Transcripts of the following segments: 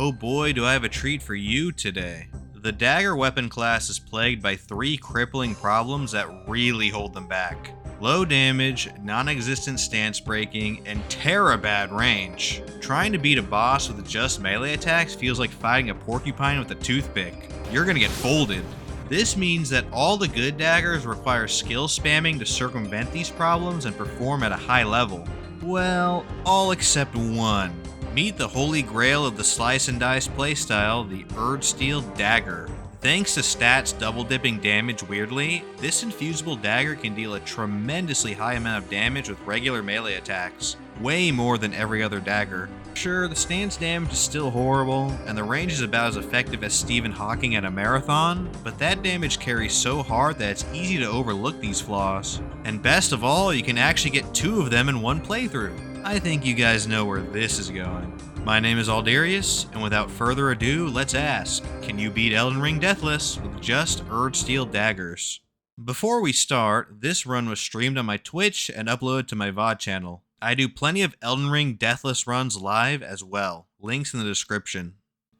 Oh boy, do I have a treat for you today. The dagger weapon class is plagued by 3 crippling problems that really hold them back. Low damage, non-existent stance breaking, and terra-bad range. Trying to beat a boss with just melee attacks feels like fighting a porcupine with a toothpick. You're gonna get folded. This means that all the good daggers require skill spamming to circumvent these problems and perform at a high level. Well, all except one. Meet the holy grail of the slice and dice playstyle, the Erdsteel Dagger. Thanks to stats double-dipping damage weirdly, this infusible dagger can deal a tremendously high amount of damage with regular melee attacks. Way more than every other dagger. Sure, the stance damage is still horrible, and the range is about as effective as Stephen Hawking at a marathon, but that damage carries so hard that it's easy to overlook these flaws. And best of all, you can actually get 2 of them in one playthrough. I think you guys know where this is going. My name is Aldarius, and without further ado, let's ask, can you beat Elden Ring Deathless with just Erdsteel Daggers? Before we start, this run was streamed on my Twitch and uploaded to my VOD channel. I do plenty of Elden Ring Deathless runs live as well, links in the description.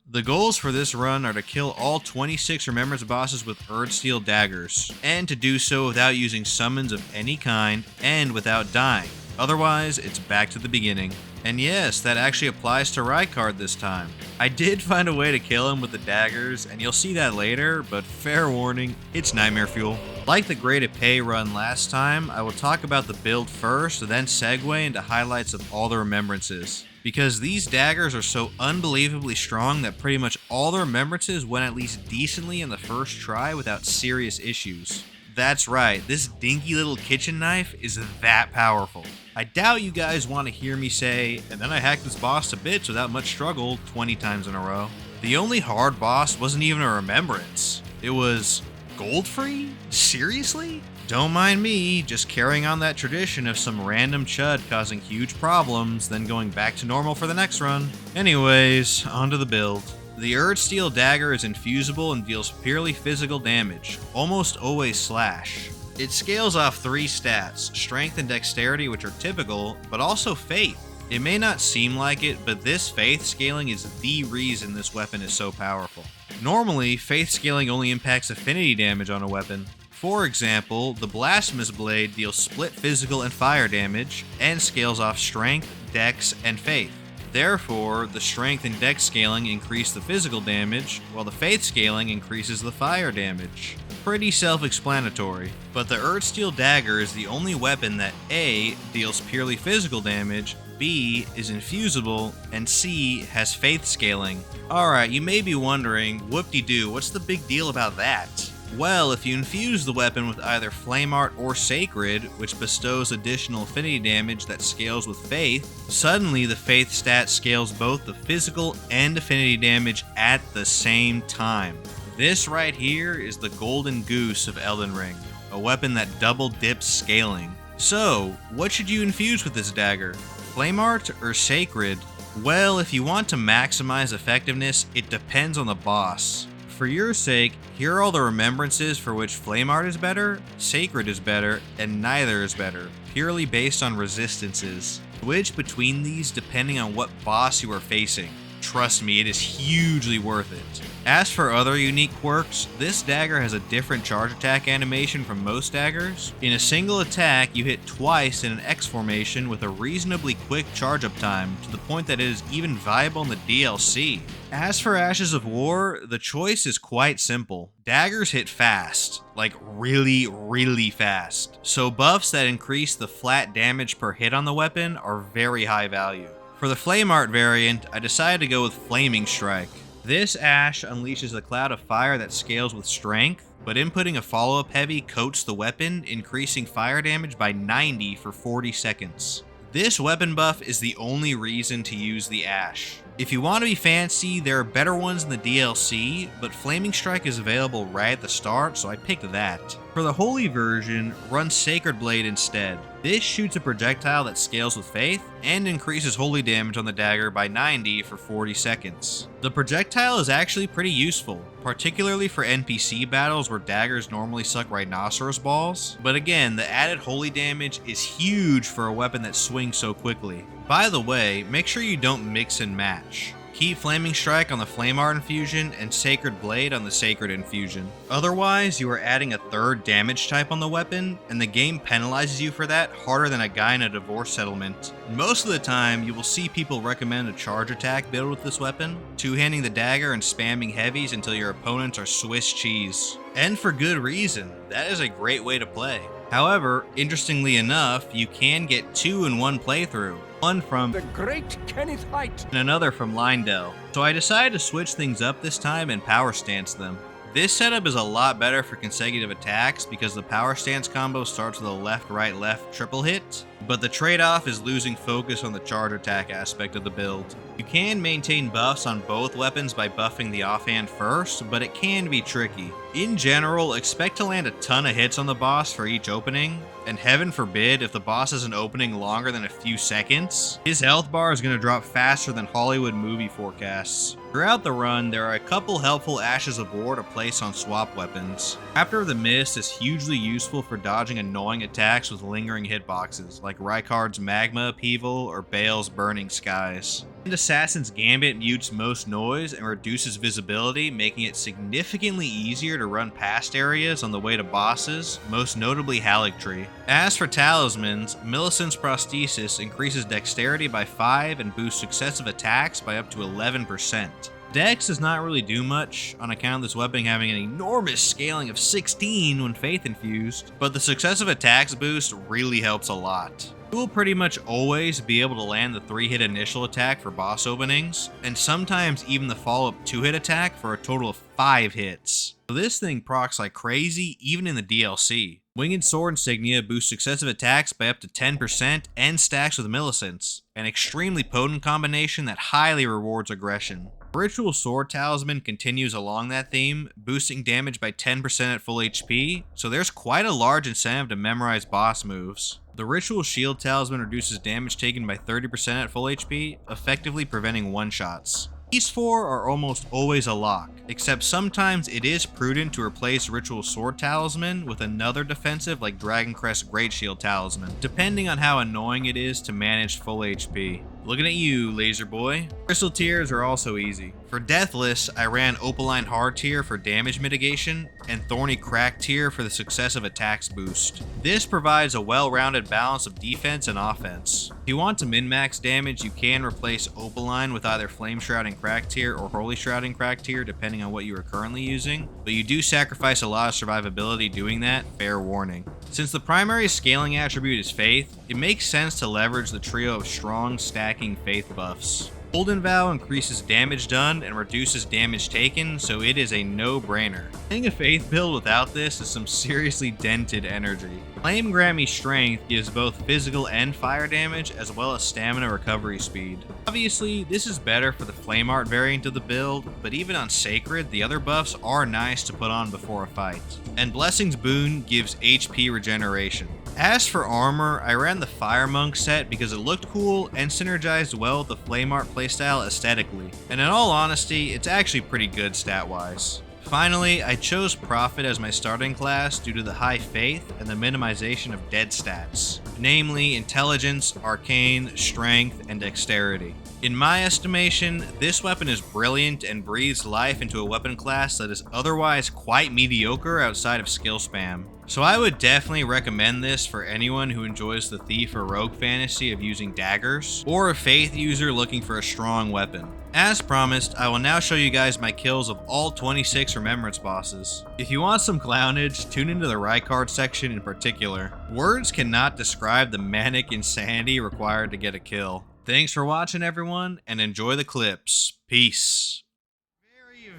The goals for this run are to kill all 26 Remembrance bosses with Erdsteel Daggers, and to do so without using summons of any kind, and without dying. Otherwise, it's back to the beginning. And yes, that actually applies to Rykard this time. I did find a way to kill him with the daggers, and you'll see that later, but fair warning, it's nightmare fuel. Like the graded pay run last time, I will talk about the build first, then segue into highlights of all the remembrances. Because these daggers are so unbelievably strong that pretty much all the remembrances went at least decently in the first try without serious issues. That's right, this dinky little kitchen knife is that powerful. I doubt you guys want to hear me say, and then I hacked this boss to bits without much struggle 20 times in a row. The only hard boss wasn't even a remembrance. It was gold free? Seriously? Don't mind me, just carrying on that tradition of some random chud causing huge problems, then going back to normal for the next run. Anyways, onto the build. The Erdsteel Dagger is infusible and deals purely physical damage, almost always slash. It scales off 3 stats, strength and dexterity, which are typical, but also faith. It may not seem like it, but this faith scaling is the reason this weapon is so powerful. Normally, faith scaling only impacts affinity damage on a weapon. For example, the Blasphemous Blade deals split physical and fire damage, and scales off strength, dex, and faith. Therefore, the strength and dex scaling increase the physical damage, while the faith scaling increases the fire damage. Pretty self-explanatory, but the Erdsteel Dagger is the only weapon that A, deals purely physical damage, B, is infusible, and C, has faith scaling. Alright, you may be wondering, whoop-de-doo, what's the big deal about that? Well, if you infuse the weapon with either Flame Art or Sacred, which bestows additional affinity damage that scales with Faith, suddenly the Faith stat scales both the physical and affinity damage at the same time. This right here is the golden goose of Elden Ring, a weapon that double dips scaling. So, what should you infuse with this dagger? Flame Art or Sacred? Well, if you want to maximize effectiveness, it depends on the boss. For your sake, here are all the remembrances for which Flame Art is better, Sacred is better, and neither is better, purely based on resistances. Switch between these depending on what boss you are facing. Trust me, it is hugely worth it. As for other unique quirks, this dagger has a different charge attack animation from most daggers. In a single attack, you hit twice in an X formation with a reasonably quick charge up time, to the point that it is even viable in the DLC. As for Ashes of War, the choice is quite simple. Daggers hit fast, like really fast, so buffs that increase the flat damage per hit on the weapon are very high value. For the Flame Art variant, I decided to go with Flaming Strike. This Ash unleashes a cloud of fire that scales with strength, but inputting a follow-up heavy coats the weapon, increasing fire damage by 90 for 40 seconds. This weapon buff is the only reason to use the Ash. If you want to be fancy, there are better ones in the DLC, but Flaming Strike is available right at the start, so I picked that. For the Holy version, run Sacred Blade instead. This shoots a projectile that scales with Faith, and increases holy damage on the dagger by 90 for 40 seconds. The projectile is actually pretty useful, particularly for NPC battles where daggers normally suck rhinoceros balls, but again, the added holy damage is huge for a weapon that swings so quickly. By the way, make sure you don't mix and match. Keep Flaming Strike on the Flame Art infusion and Sacred Blade on the Sacred infusion. Otherwise, you are adding a third damage type on the weapon, and the game penalizes you for that harder than a guy in a divorce settlement. Most of the time, you will see people recommend a charge attack build with this weapon, two-handing the dagger and spamming heavies until your opponents are Swiss cheese. And for good reason, that is a great way to play. However, interestingly enough, you can get two in one playthrough. One from the great Kenneth Height and another from Leyndell. So I decided to switch things up this time and power stance them. This setup is a lot better for consecutive attacks because the power stance combo starts with a left, right, left triple hit, but the trade-off is losing focus on the charge attack aspect of the build. You can maintain buffs on both weapons by buffing the offhand first, but it can be tricky. In general, expect to land a ton of hits on the boss for each opening, and heaven forbid if the boss has an opening longer than a few seconds, his health bar is going to drop faster than Hollywood movie forecasts. Throughout the run, there are a couple helpful Ashes of War to place on swap weapons. Raptor of the Mist is hugely useful for dodging annoying attacks with lingering hitboxes, like Rykard's Magma Upheaval or Bayle's Burning Skies. And Assassin's Gambit mutes most noise and reduces visibility, making it significantly easier to run past areas on the way to bosses, most notably Haligtree. As for talismans, Millicent's Prosthesis increases dexterity by 5 and boosts successive attacks by up to 11%. Dex does not really do much on account of this weapon having an enormous scaling of 16 when faith infused, but the successive attacks boost really helps a lot. You will pretty much always be able to land the 3-hit initial attack for boss openings, and sometimes even the follow-up 2-hit attack for a total of 5 hits. So this thing procs like crazy even in the DLC. Winged Sword Insignia boosts successive attacks by up to 10% and stacks with Millicents, an extremely potent combination that highly rewards aggression. Ritual Sword Talisman continues along that theme, boosting damage by 10% at full HP, so there's quite a large incentive to memorize boss moves. The Ritual Shield Talisman reduces damage taken by 30% at full HP, effectively preventing one-shots. These 4 are almost always a lock, except sometimes it is prudent to replace Ritual Sword Talisman with another defensive like Dragoncrest Great Shield Talisman, depending on how annoying it is to manage full HP. Looking at you, Laser Boy. Crystal Tears are also easy. For Deathless, I ran Opaline Hard Tier for damage mitigation, and Thorny Crack Tier for the successive attacks boost. This provides a well-rounded balance of defense and offense. If you want to min-max damage, you can replace Opaline with either Flame Shrouding Crack Tier or Holy Shrouding Crack Tier, depending on what you are currently using, but you do sacrifice a lot of survivability doing that, fair warning. Since the primary scaling attribute is Faith, it makes sense to leverage the trio of strong stacking Faith buffs. Golden Vow increases damage done and reduces damage taken, so it is a no-brainer. Playing a Faith build without this is some seriously dented energy. Flame Grammy Strength gives both physical and fire damage, as well as stamina recovery speed. Obviously, this is better for the Flame Art variant of the build, but even on Sacred, the other buffs are nice to put on before a fight. And Blessing's Boon gives HP regeneration. As for armor, I ran the Fire Monk set because it looked cool and synergized well with the Flame Art playstyle aesthetically, and in all honesty, it's actually pretty good stat-wise. Finally, I chose Prophet as my starting class due to the high faith and the minimization of dead stats, namely Intelligence, Arcane, Strength, and Dexterity. In my estimation, this weapon is brilliant and breathes life into a weapon class that is otherwise quite mediocre outside of skill spam. So I would definitely recommend this for anyone who enjoys the thief or rogue fantasy of using daggers, or a faith user looking for a strong weapon. As promised, I will now show you guys my kills of all 26 Remembrance bosses. If you want some clownage, tune into the Rykard section in particular. Words cannot describe the manic insanity required to get a kill. Thanks for watching, everyone, and enjoy the clips. Peace.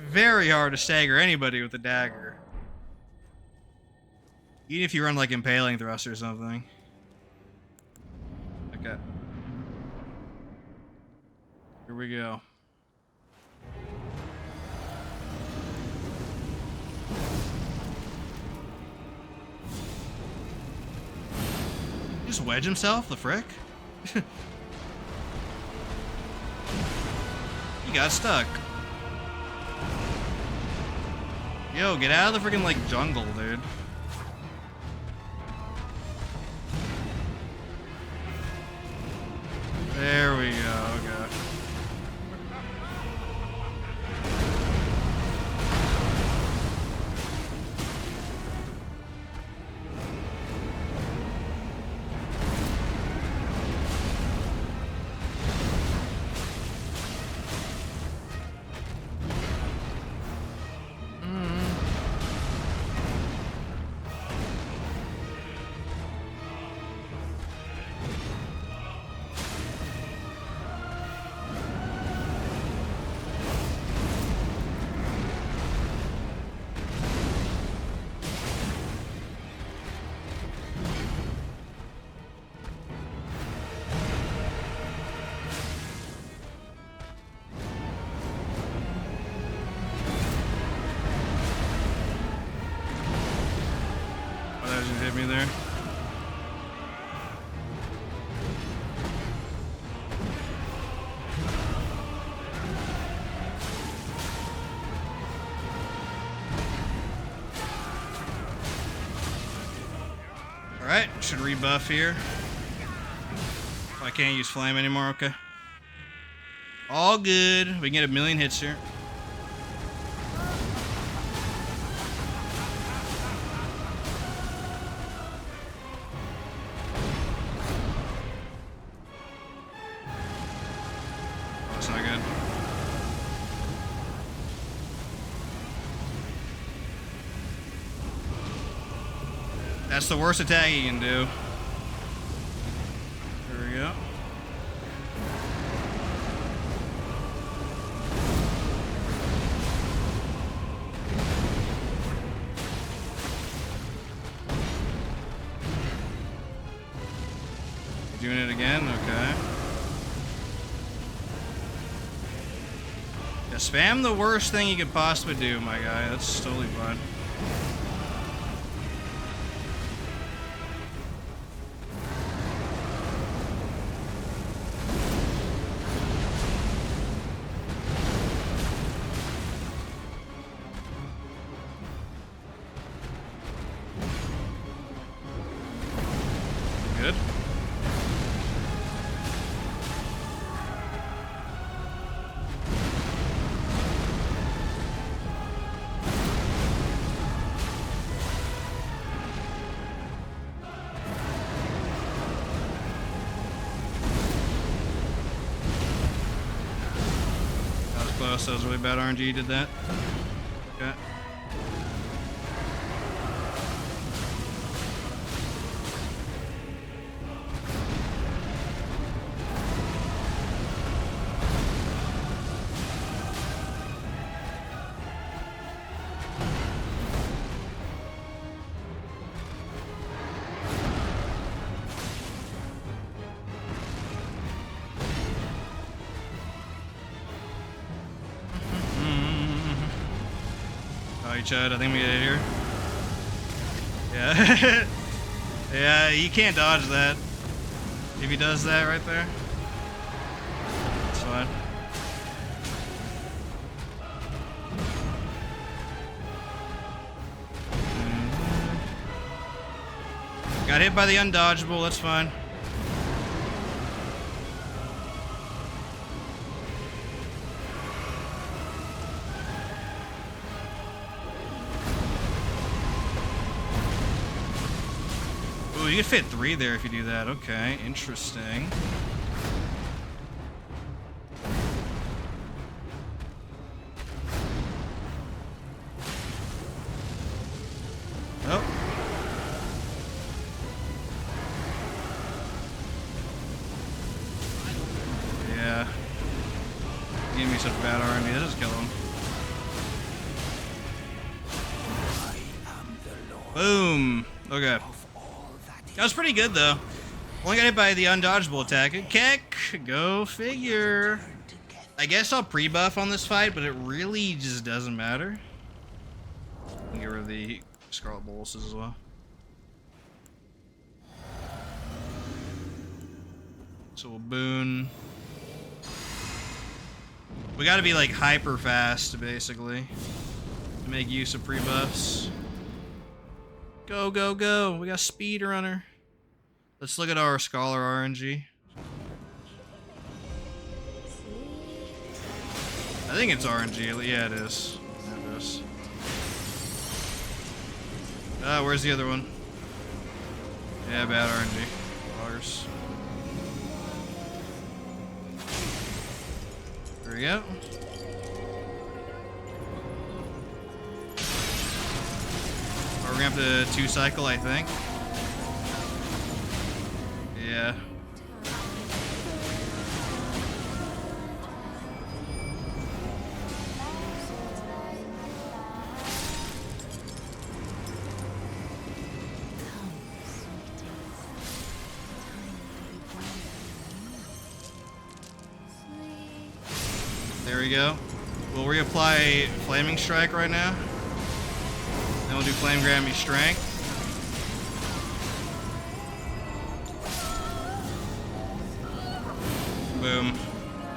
Very hard to stagger anybody with a dagger. Even if you run like Impaling Thrust or something. Okay. Here we go. Just wedge himself, the frick? He got stuck. Yo, get out of the freaking like jungle, dude. There we go, okay. there. Alright, should rebuff here. I can't use flame anymore, okay. All good. We can get 1,000,000 hits here. Oh, that's not good. That's the worst attack you can do. There we go. Doing it again? Okay. Yeah, spam the worst thing you could possibly do, my guy. That's totally fine. Good. That was close. That was really bad RNG. Did that. Okay. Chud, I think we get it here. Yeah. Yeah, you can't dodge that. If he does that right there. It's fine. Got hit by the undodgeable, that's fine. Ooh, you can fit 3 there if you do that. Okay, interesting. Oh. Yeah. Give me such bad RNG. Let's just kill him. Boom. Okay. That was pretty good, though. Only got hit by the undodgeable attack. Keck, go figure. I guess I'll pre-buff on this fight, but it really just doesn't matter. Get rid of the Scarlet Boluses as well. So we'll boon. We gotta be like hyper fast, basically, to make use of pre-buffs. Go, go, go. We got Speedrunner. Let's look at our Scholar RNG. I think it's RNG. Yeah, it is. It is. Where's the other one? Yeah, bad RNG. Loggers. There we go. We're gonna have to 2-cycle, I think. Yeah. There we go. We'll reapply Flaming Strike right now. Then we'll do Flame Grammy Strength. Boom.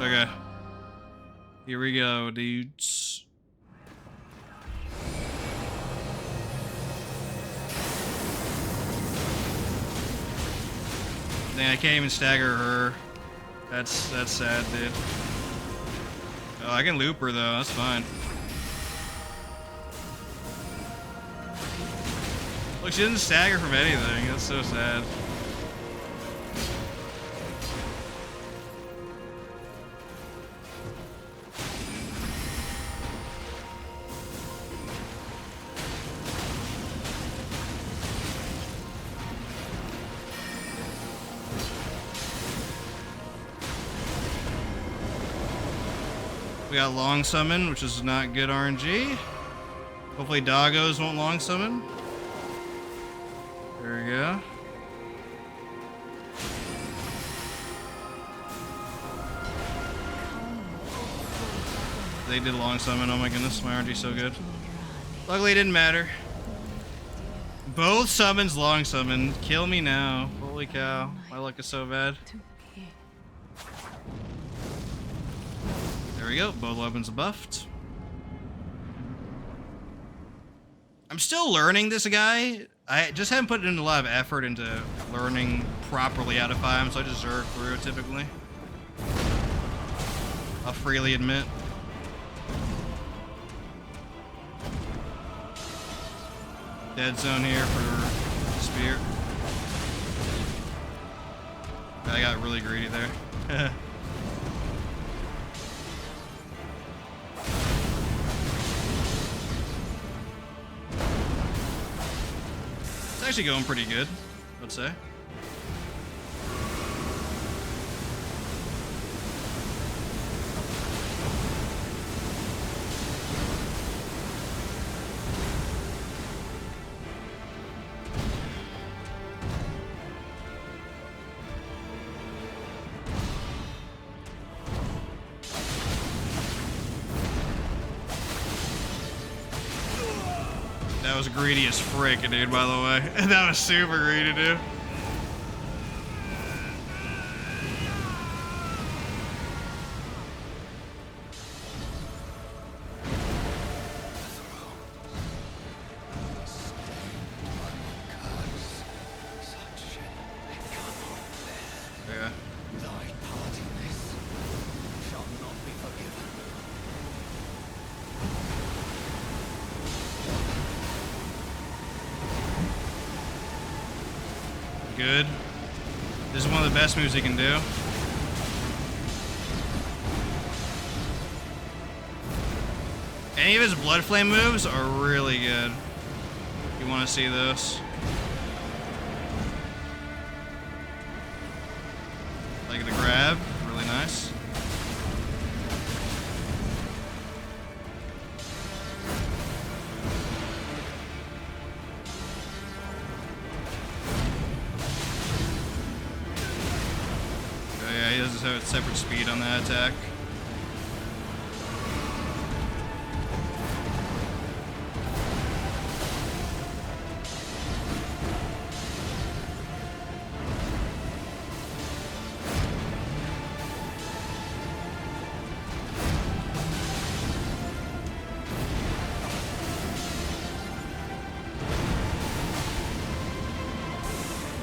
Okay. Here we go, dudes. Dang, I can't even stagger her. That's sad, dude. Oh, I can loop her though. That's fine. Look, she didn't stagger from anything. That's so sad. We got long summon, which is not good RNG. Hopefully doggos won't long summon. There we go. They did long summon. Oh my goodness, my RNG's so good. Luckily it didn't matter. Both summons long summon. Kill me now. Holy cow. My luck is so bad. There we go, both weapons are buffed. I'm still learning this guy. I just haven't put in a lot of effort into learning properly how to fight him, so I just zerg through it typically. I'll freely admit. Dead zone here for spear. I got really greedy there. Actually going pretty good, I'd say. That was greedy as frick, dude, by the way. That was super greedy, dude. Yeah. Good. This is one of the best moves he can do. Any of his Blood Flame moves are really good. You want to see those. Like the grab, really nice. He does have a separate speed on that attack.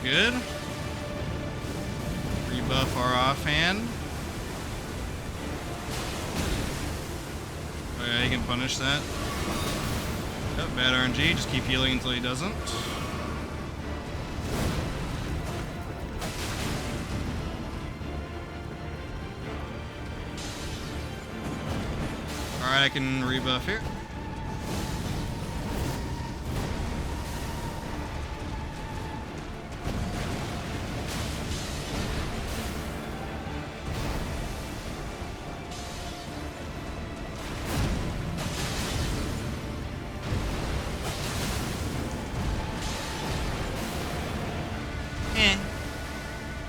Good. Rebuff our offhand. Oh yeah, he can punish that. Oh, bad RNG, just keep healing until he doesn't. Alright, I can rebuff here.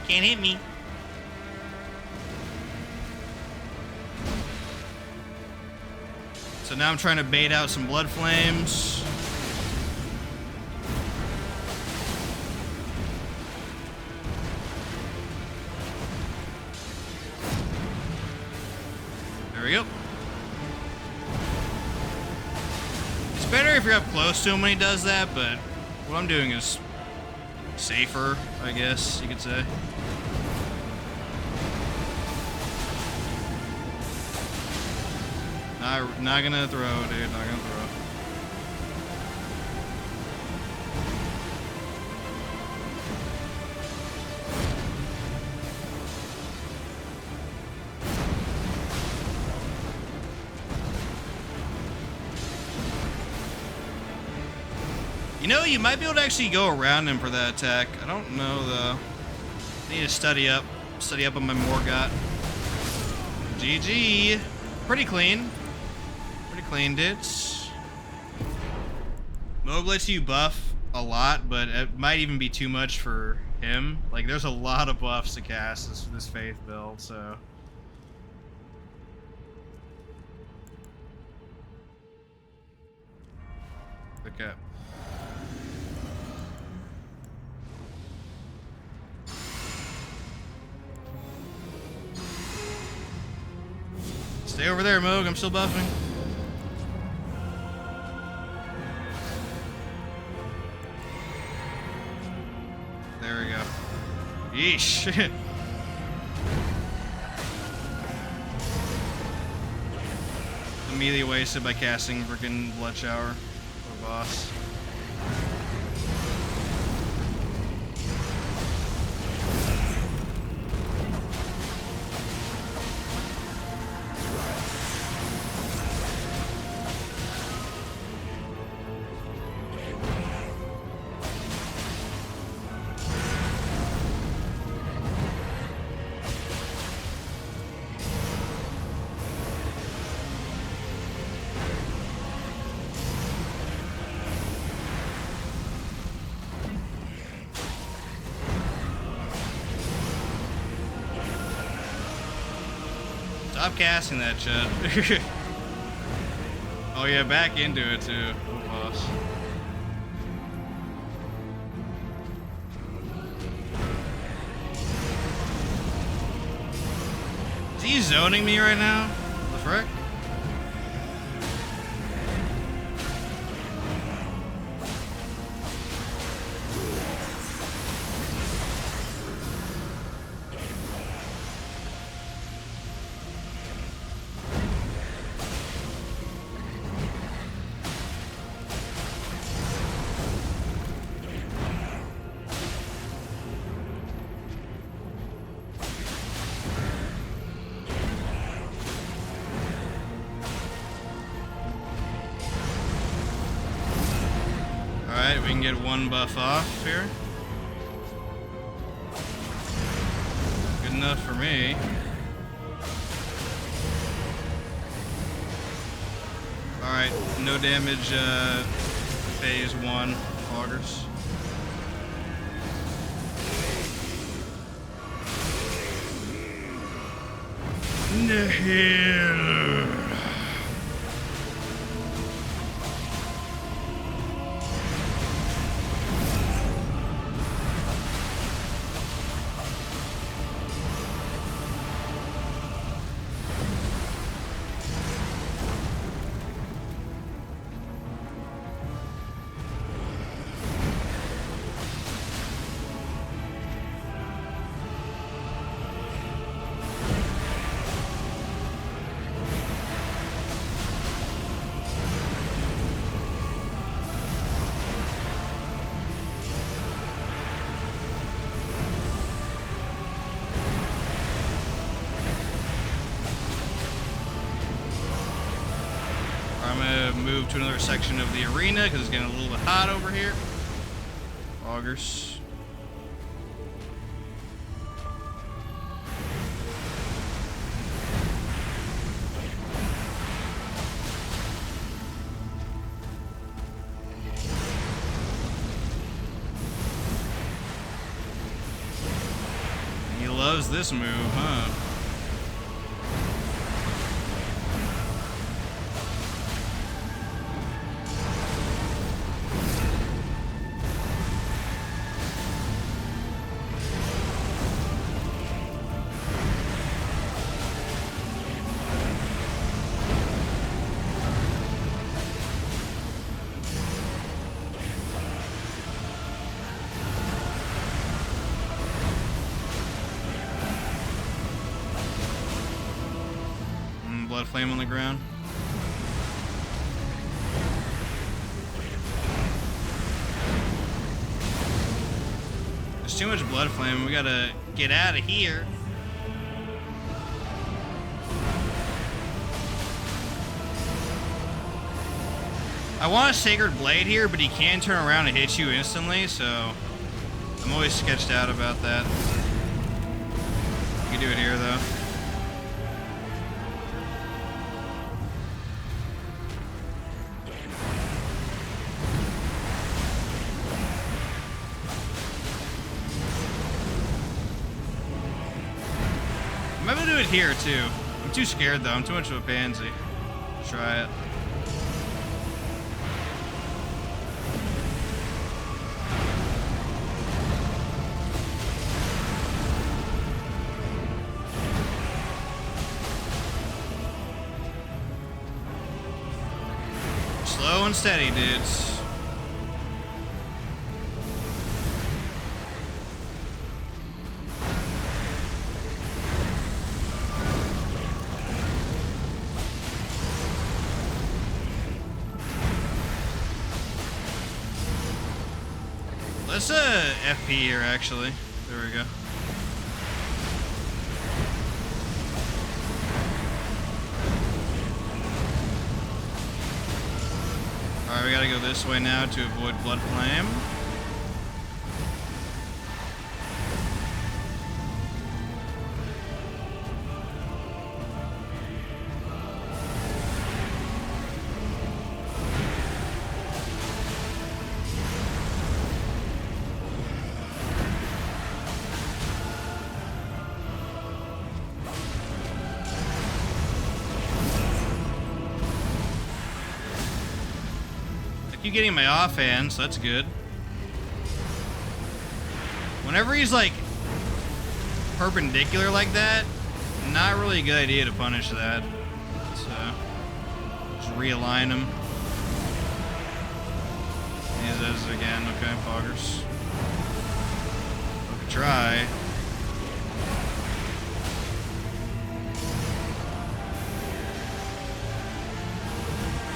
Can't hit me. So now I'm trying to bait out some Blood Flames. better if you're up close to him when he does that, but what I'm doing is safer, I guess you could say. Not gonna throw, dude. Not gonna throw. You know, you might be able to actually go around him for that attack. I don't know though. Need to study up on my Morgott. GG. Pretty clean. Clean dudes. Mohg lets you buff a lot, but it might even be too much for him. Like, there's a lot of buffs to cast this Faith build, so. Okay. Stay over there, Mohg. I'm still buffing. There we go. Yeesh. Immediately wasted by casting freaking Blood Shower. Poor boss. Stop casting that shit. Oh yeah, back into it too. Oh, boss. Is he zoning me right now? The frick? Alright, we can get one buff off here. Good enough for me. Alright, no damage, phase 1 augers. No. I'm gonna move to another section of the arena because it's getting a little bit hot over here. Augers. He loves this move, huh? blood flame on the ground. There's too much blood flame. We gotta get out of here. I want a Sacred Blade here, but he can turn around and hit you instantly, so I'm always sketched out about that. You can do it here, though. I'm gonna do it here, too. I'm too scared, though. I'm too much of a pansy. Try it. Slow and steady, dudes. Let's FP here, actually. There we go. Alright, we gotta go this way now to avoid blood flame. Keep getting my offhand, so that's good. Whenever he's like perpendicular like that, not really a good idea to punish that. So just realign him. Use those again. Okay, poggers. We could try.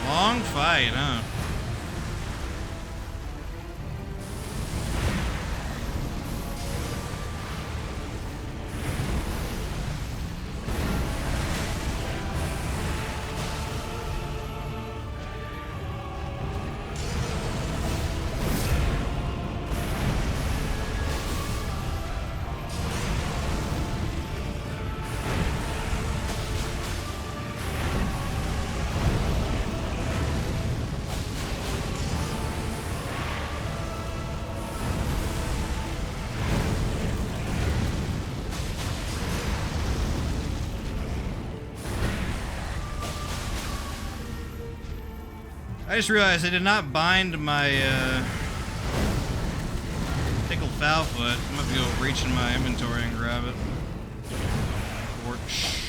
Long fight, huh? I just realized I did not bind my pickled foul foot. I'm gonna have to go reach in my inventory and grab it. Torch.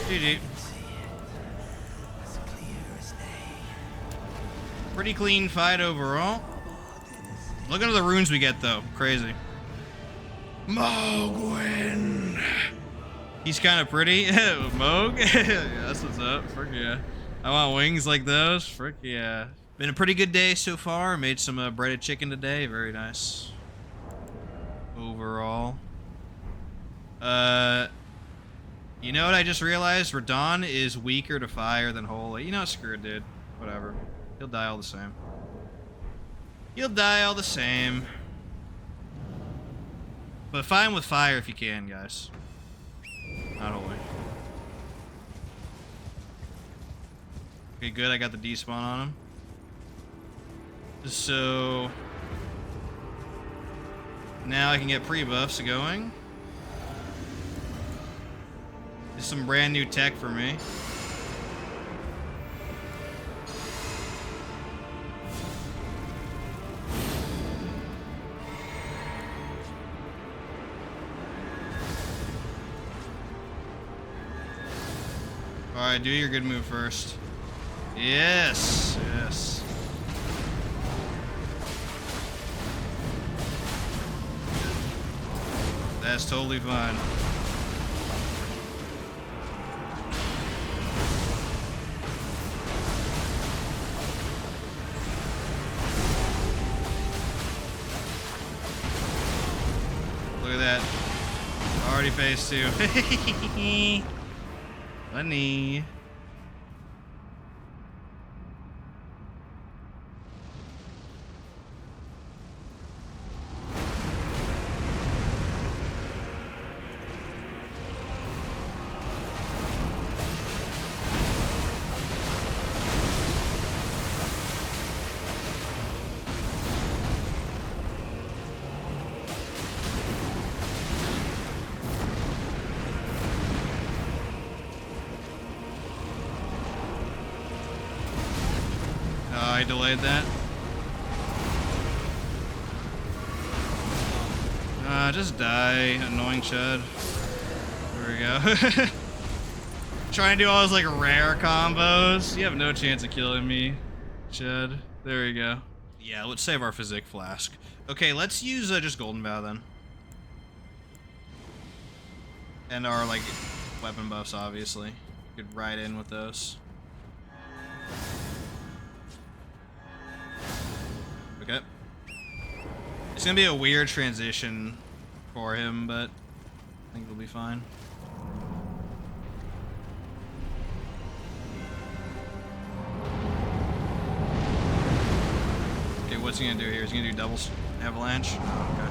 GG. Pretty clean fight overall. Look at the runes we get though. Crazy. Mohg. He's kind of pretty. Mohg? Yeah, that's what's up. Frick yeah. I want wings like those. Frick yeah. Been a pretty good day so far. Made some breaded chicken today. Very nice. Overall. You know what I just realized? Radahn is weaker to fire than Holy. You know, screw it, dude. Whatever. He'll die all the same. He'll die all the same. But fine with fire if you can, guys. Not Holy. Okay, good. I got the despawn on him. So now I can get pre-buffs going. This is some brand new tech for me. Alright, do your good move first. Yes, yes. That's totally fine. Look at that. Already phase 2. Funny. I delayed that. Just die, annoying Chud. There we go. Trying to do all those like rare combos. You have no chance of killing me, Chud. There we go. Yeah, let's save our Physic Flask. Okay, let's use just Golden Bow then. And our like weapon buffs, obviously. Could ride in with those. Okay. It's gonna be a weird transition for him, but I think it'll be fine. Okay, what's he gonna do here? Is he gonna do double avalanche? Okay.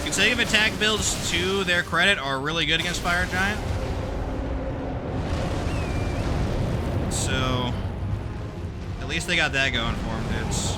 Consecutive attack builds, to their credit, are really good against Fire Giant. So, at least they got that going for them, dudes.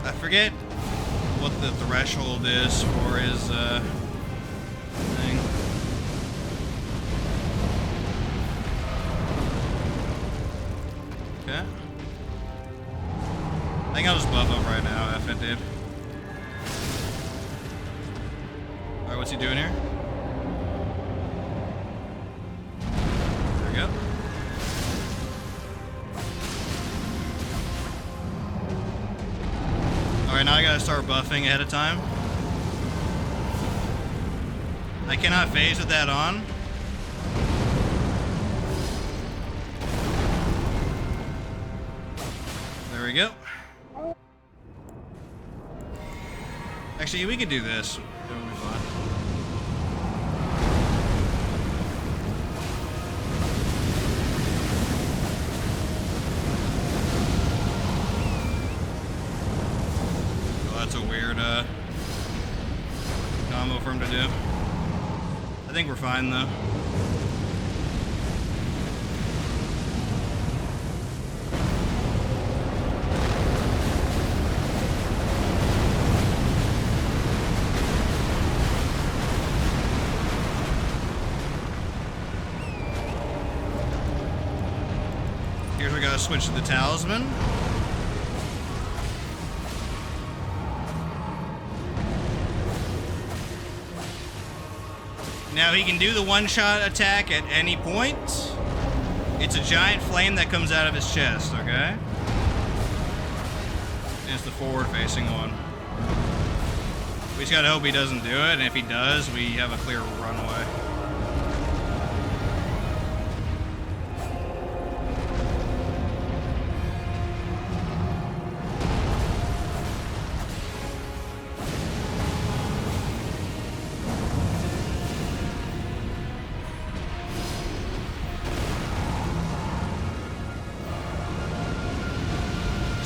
I forget what the threshold is for his, thing. Okay. I think I'll just buff up right now, F it, dude. Alright, what's he doing here? There we go. Alright, now I gotta start buffing ahead of time. I cannot phase with that on. There we go. Actually, we could do this. It'll be fine. Oh, that's a weird combo for him to do. I think we're fine though. Here's we gotta switch to the talisman. Now he can do the one-shot attack at any point. It's a giant flame that comes out of his chest, okay? And it's the forward-facing one. We just gotta hope he doesn't do it, and if he does, we have a clear runaway.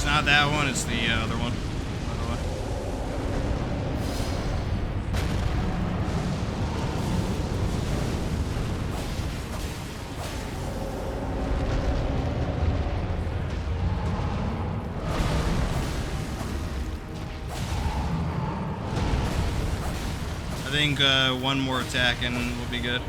Not that one, it's the other one, by the way. I think one more attack and we'll be good.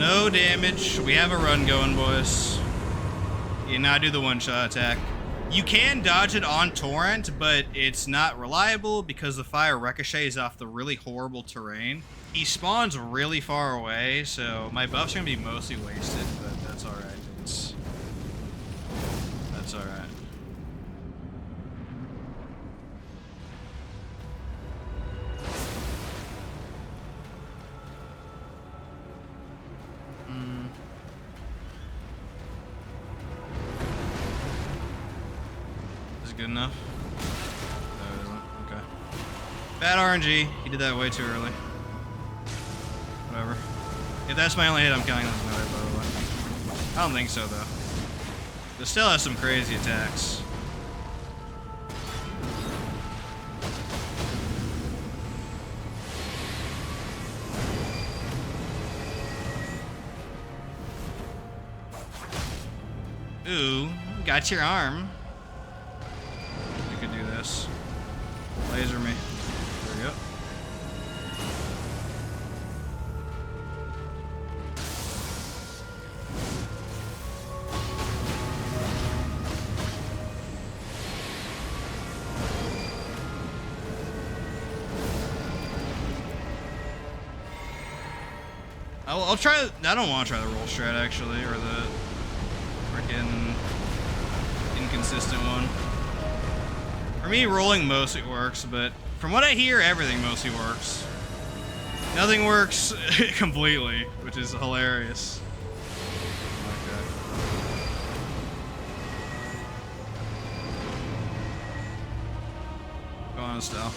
No damage. We have a run going, boys. You cannot do the one-shot attack. You can dodge it on Torrent, but it's not reliable because the fire ricochets off the really horrible terrain. He spawns really far away, so my buff's gonna be mostly wasted, but that's alright. That's alright. Good enough? No, it isn't. Okay. Bad RNG. He did that way too early. Whatever. If that's my only hit, I'm counting as no hit, by the way. I don't think so, though. It still has some crazy attacks. Ooh, got your arm. Laser me. There we go. I'll try. I don't want to try the roll strat actually, or the freaking inconsistent one. For me, rolling mostly works, but from what I hear, everything mostly works. Nothing works completely, which is hilarious. Okay. Go on, Astel.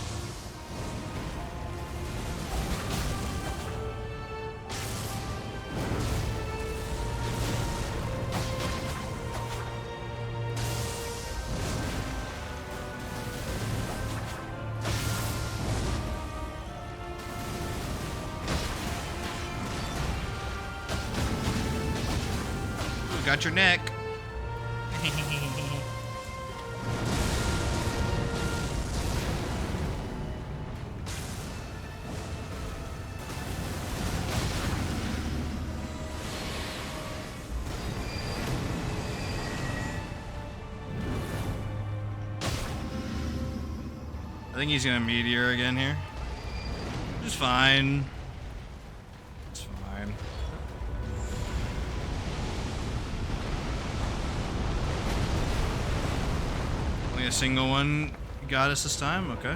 Got your neck. I think he's gonna meteor again here. It's fine. It's fine. Only a single one got us this time? Okay.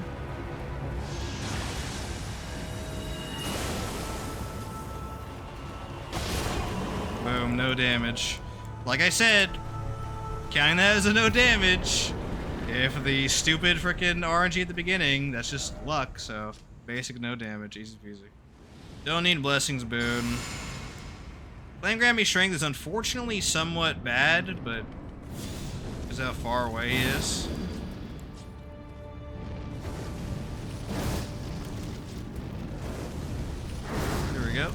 Boom, no damage. Like I said, counting that as a no damage. If the stupid frickin' RNG at the beginning, that's just luck, so basic no damage, easy peasy. Don't need Blessings Boon. Flame Grammy Strength is unfortunately somewhat bad, but because how far away he is. Here we go.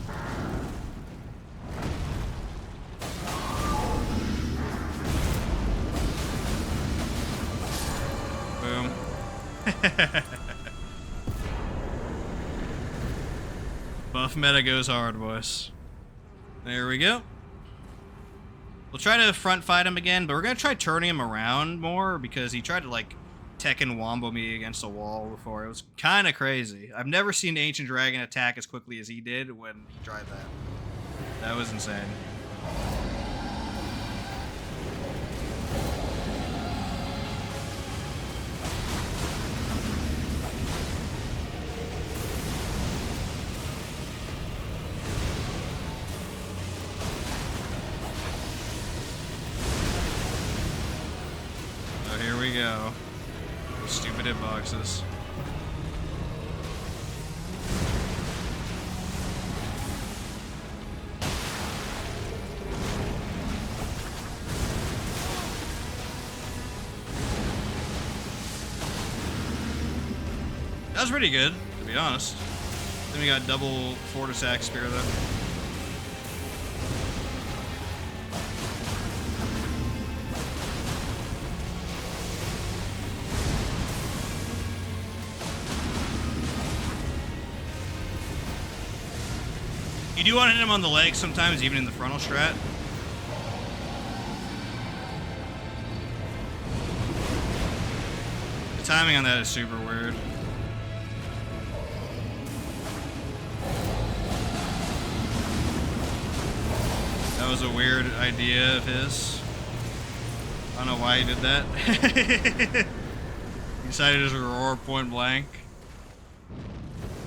Boom. Buff meta goes hard, boys. There we go. We'll try to front fight him again, but we're gonna try turning him around more because he tried to like Tekken wombo me against a wall before. It was kind of crazy. I've never seen an Ancient Dragon attack as quickly as he did when he tried that. That was insane. Here we go. Those stupid hitboxes. That was pretty good, to be honest. Then we got double Fortissax spear though. You do want to hit him on the legs sometimes, even in the frontal strat. The timing on that is super weird. That was a weird idea of his. I don't know why he did that. He decided to just roar point blank.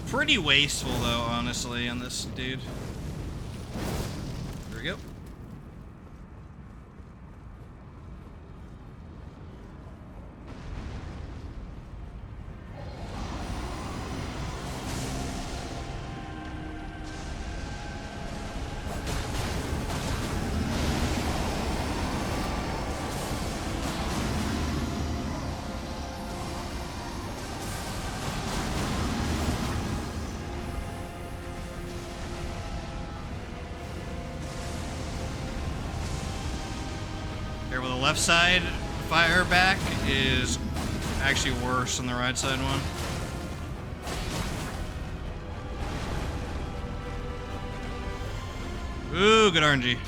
Pretty wasteful though, honestly, on this dude. There we go. Well, the left side fire back is actually worse than the right side one. Ooh, good RNG.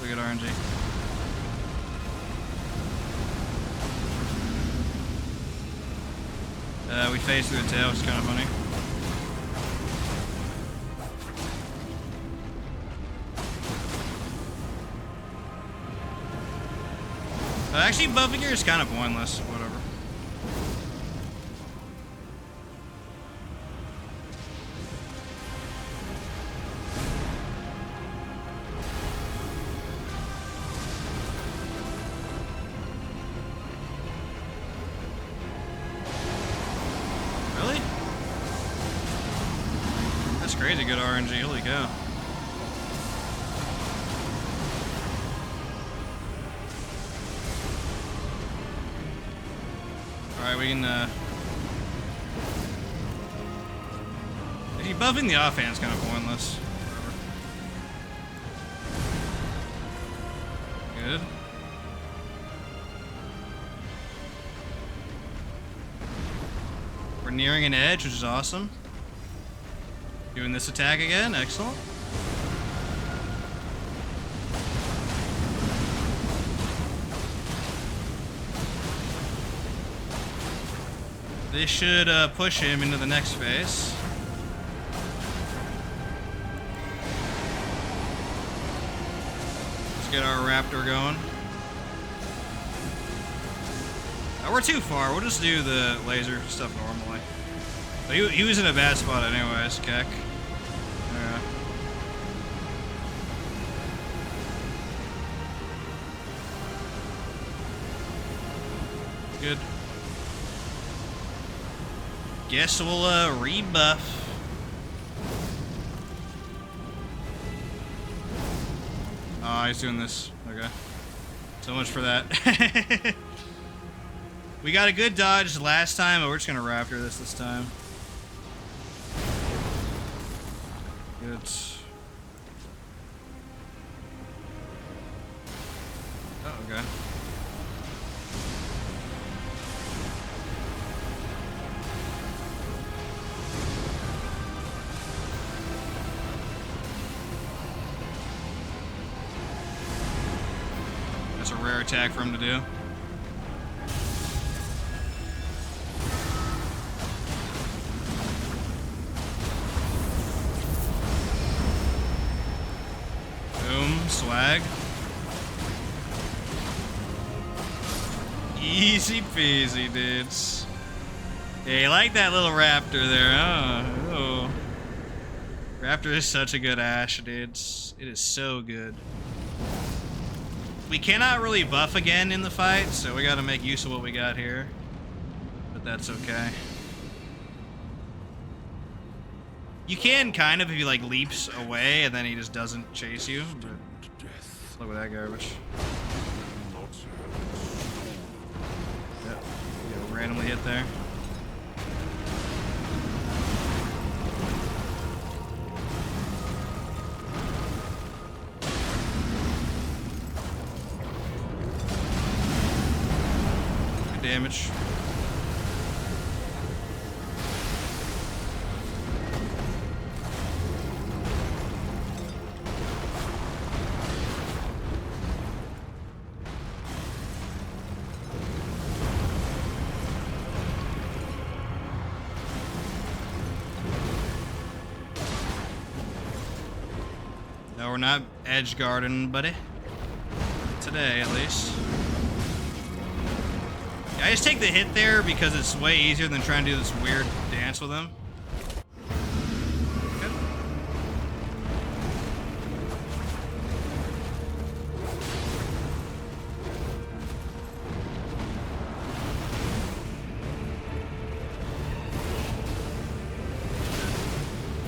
Good RNG. We phased through the tail, which is kind of funny. Actually, buffing here is kind of pointless. Whatever. Really? That's crazy good RNG. Holy cow. Alright, we can, actually, buffing the offhand's kind of pointless. Whatever. Good. We're nearing an edge, which is awesome. Doing this attack again, excellent. This should push him into the next phase. Let's get our raptor going. We're too far. We'll just do the laser stuff normally. But he was in a bad spot anyways, Keck. Yeah. Good. Guess we'll rebuff. Oh, he's doing this. Okay. So much for that. We got a good dodge last time, but we're just gonna raptor this time. Good. Oh, okay. That's a rare attack for him to do. Boom, swag. Easy peasy, dudes. Yeah, you like that little raptor there, huh? Oh. Raptor is such a good Ash, dudes. It is so good. We cannot really buff again in the fight, so we gotta make use of what we got here. But that's okay. You can kind of if he like leaps away and then he just doesn't chase you, but look at that garbage. Yep, you randomly hit there. Damage. we're not edge guarding, buddy. Today, at least. Yeah, I just take the hit there because it's way easier than trying to do this weird dance with him. Okay.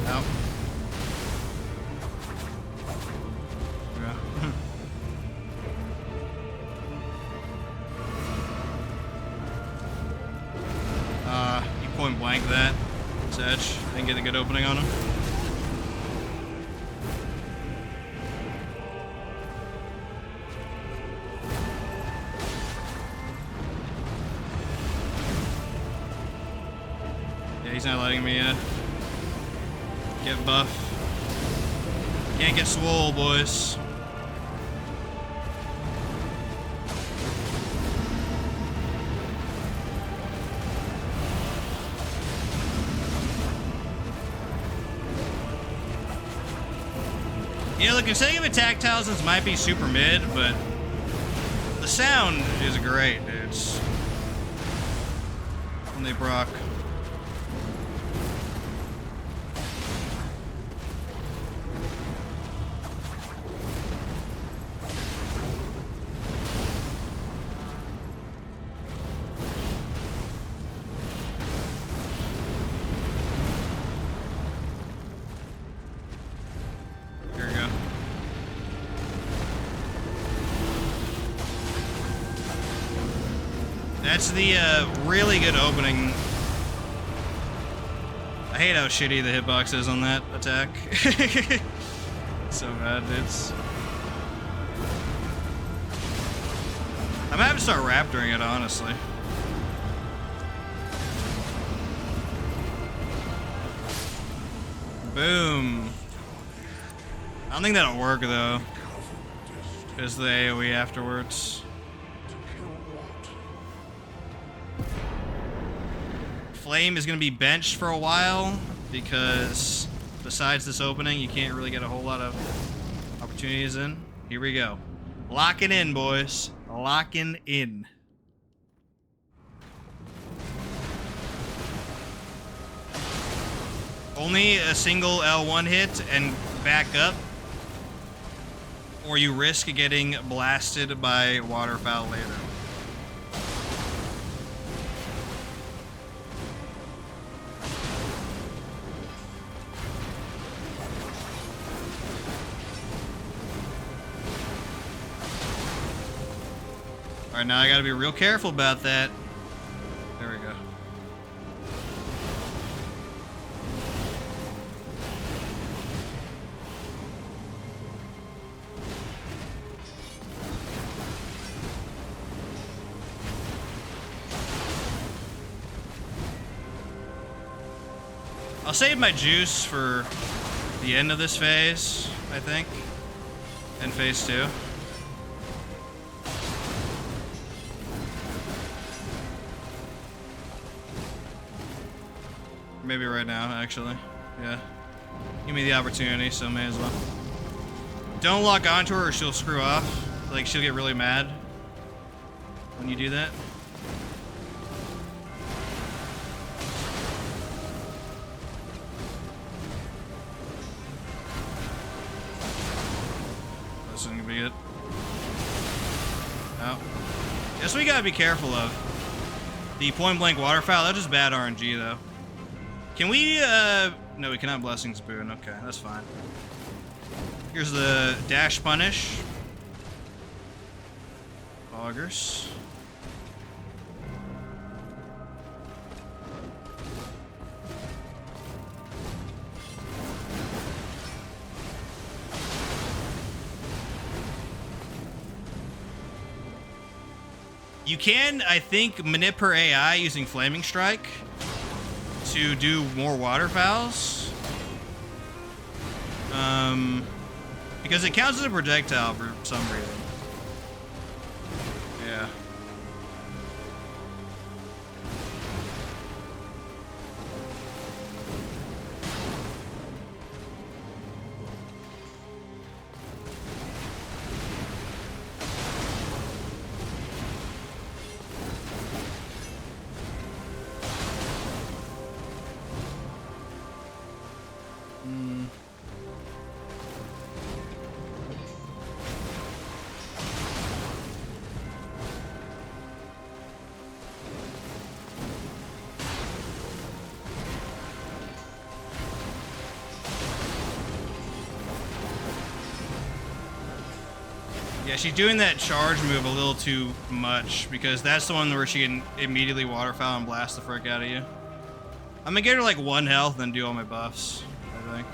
Out. Point blank that. Sedge. Didn't get a good opening on him. Yeah, he's not letting me get buff. Can't get swole, boys. Yeah, look, consecutive attack talismans might be super mid, but the sound is great, dudes. When they proc. That's the really good opening. I hate how shitty the hitbox is on that attack. So bad, dudes. I might have to start raptoring it, honestly. Boom. I don't think that'll work, though. Because the AoE afterwards. Flame is going to be benched for a while because besides this opening, you can't really get a whole lot of opportunities in. Here we go. Locking in, boys. Locking in. Only a single L1 hit and back up, or you risk getting blasted by waterfowl later. Alright, now I gotta be real careful about that. There we go. I'll save my juice for the end of this phase, I think. And phase 2. Maybe right now, actually. Yeah. Give me the opportunity, so may as well. Don't lock onto her or she'll screw off. Like, she'll get really mad when you do that. This isn't gonna be it. Oh. That's what we gotta be careful of. The point blank waterfowl, that's just bad RNG though. Can we, no, we cannot Blessings Boon. Okay, that's fine. Here's the dash punish. Augers. You can, I think, manip her AI using Flaming Strike to do more waterfowls. Because it counts as a projectile for some reason. Yeah. Yeah, she's doing that charge move a little too much because that's the one where she can immediately waterfowl and blast the frick out of you. I'm gonna get her like 1 health and then do all my buffs, I think.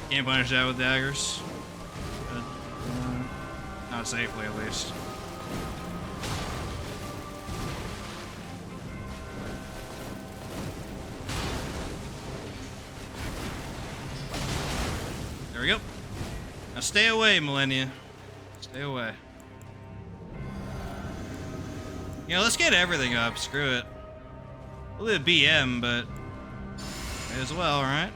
Can't punish that with daggers. But, not safely, at least. There we go. Now stay away, Malenia. Stay away. You know, let's get everything up. Screw it. A little bit BM, but may as well, right?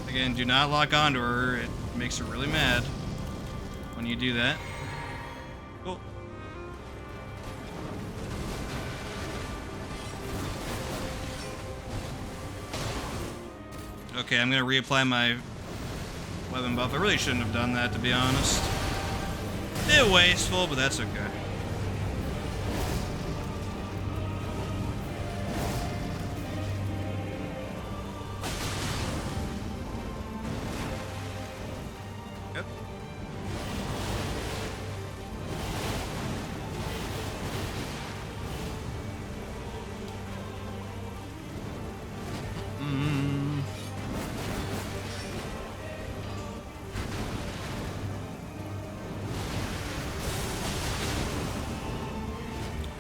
Again, do not lock onto her. It makes her really mad when you do that. Cool. Okay, I'm gonna reapply my weapon buff. I really shouldn't have done that, to be honest. Bit wasteful, but that's okay. Yep.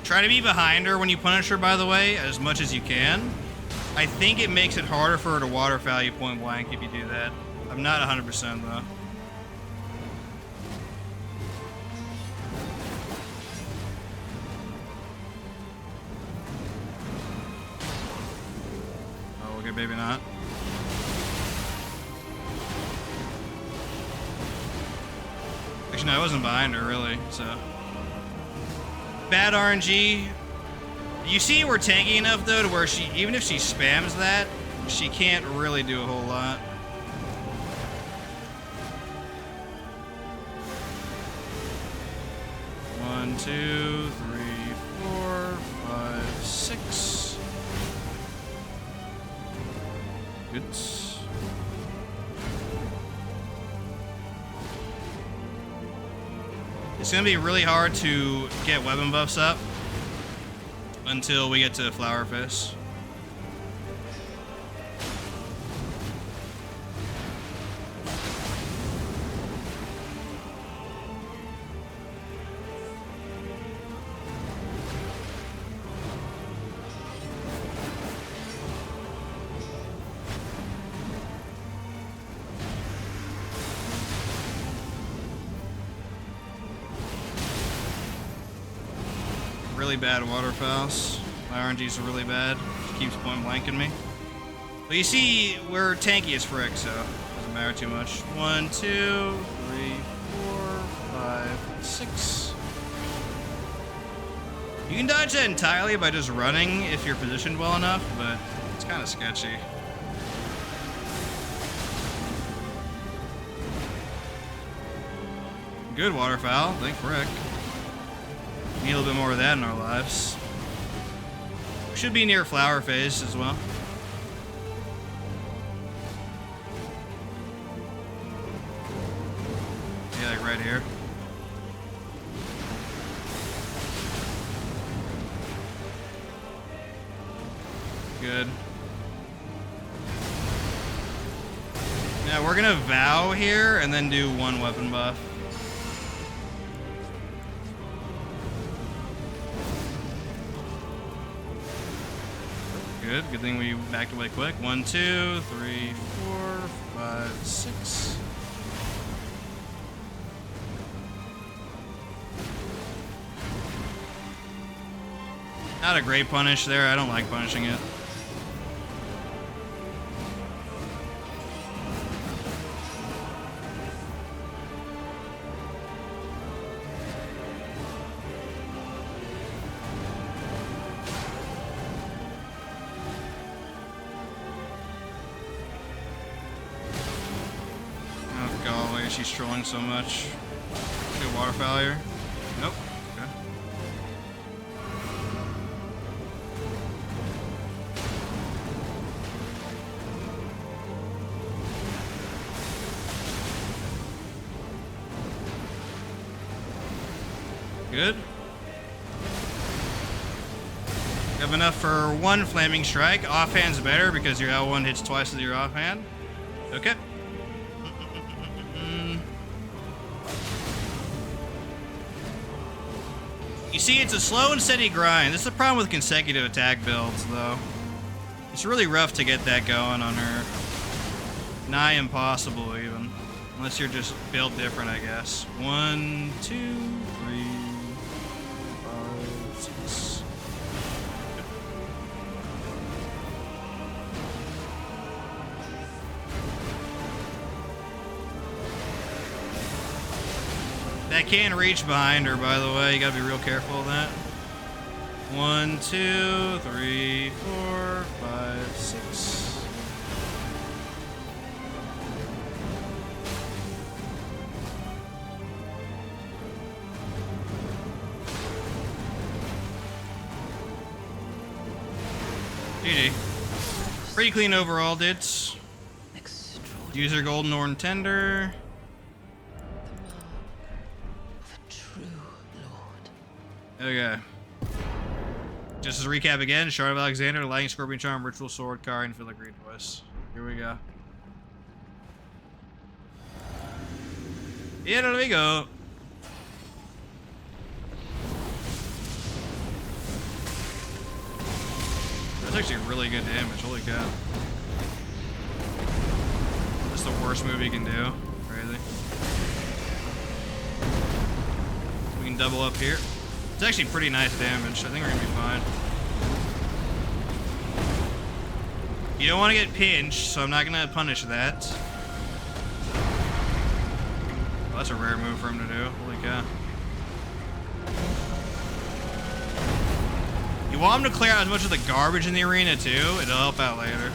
Try to be behind her when you punish her, by the way, as much as you can. I think it makes it harder for her to waterfowl you point blank if you do that. I'm not 100% though. Oh, okay, maybe not. Actually, no, I wasn't behind her, really, so... Bad RNG. You see we're tanky enough though to where she, even if she spams that, she can't really do a whole lot. One, two, three, 4, 5, 6. Good. It's gonna be really hard to get weapon buffs up until we get to Flowerface. Really bad waterfowls. My RNGs are really bad. She keeps point blanking me. But you see, we're tanky as frick, so it doesn't matter too much. 1, 2, 3, 4, 5, 6. You can dodge that entirely by just running if you're positioned well enough, but it's kind of sketchy. Good waterfowl, thank frick. Need a little bit more of that in our lives. We should be near flower phase as well. Yeah, like right here. Good. Now we're gonna vow here and then do 1 weapon buff. Good. Good thing we backed away quick. 1, 2, 3, 4, 5, 6. Not a great punish there. I don't like punishing it. She's trolling so much. Good waterfowl here. Nope. Okay. good. You have enough for one flaming strike. Offhand's better because your L1 hits twice with your offhand. Okay. You see, it's a slow and steady grind. This is the problem with consecutive attack builds, though. It's really rough to get that going on her. Nigh impossible, even. Unless you're just built different, I guess. 1, 2, 3, 5, 6. That can reach behind her, by the way. You gotta be real careful of that. 1, 2, 3, 4, 5, 6. GG. Pretty clean overall, dudes. User Golden Horn Tender. Okay. Just as a recap again, Shard of Alexander, Lightning Scorpion Charm, Ritual Sword, Kari, and Filigree Voice. Here we go. Here we go. That's actually really good damage, holy cow. That's the worst move you can do. Crazy. We can double up here. It's actually pretty nice damage. I think we're gonna be fine. You don't want to get pinched, so I'm not gonna punish that. Well, that's a rare move for him to do. Holy cow. You want him to clear out as much of the garbage in the arena too? It'll help out later.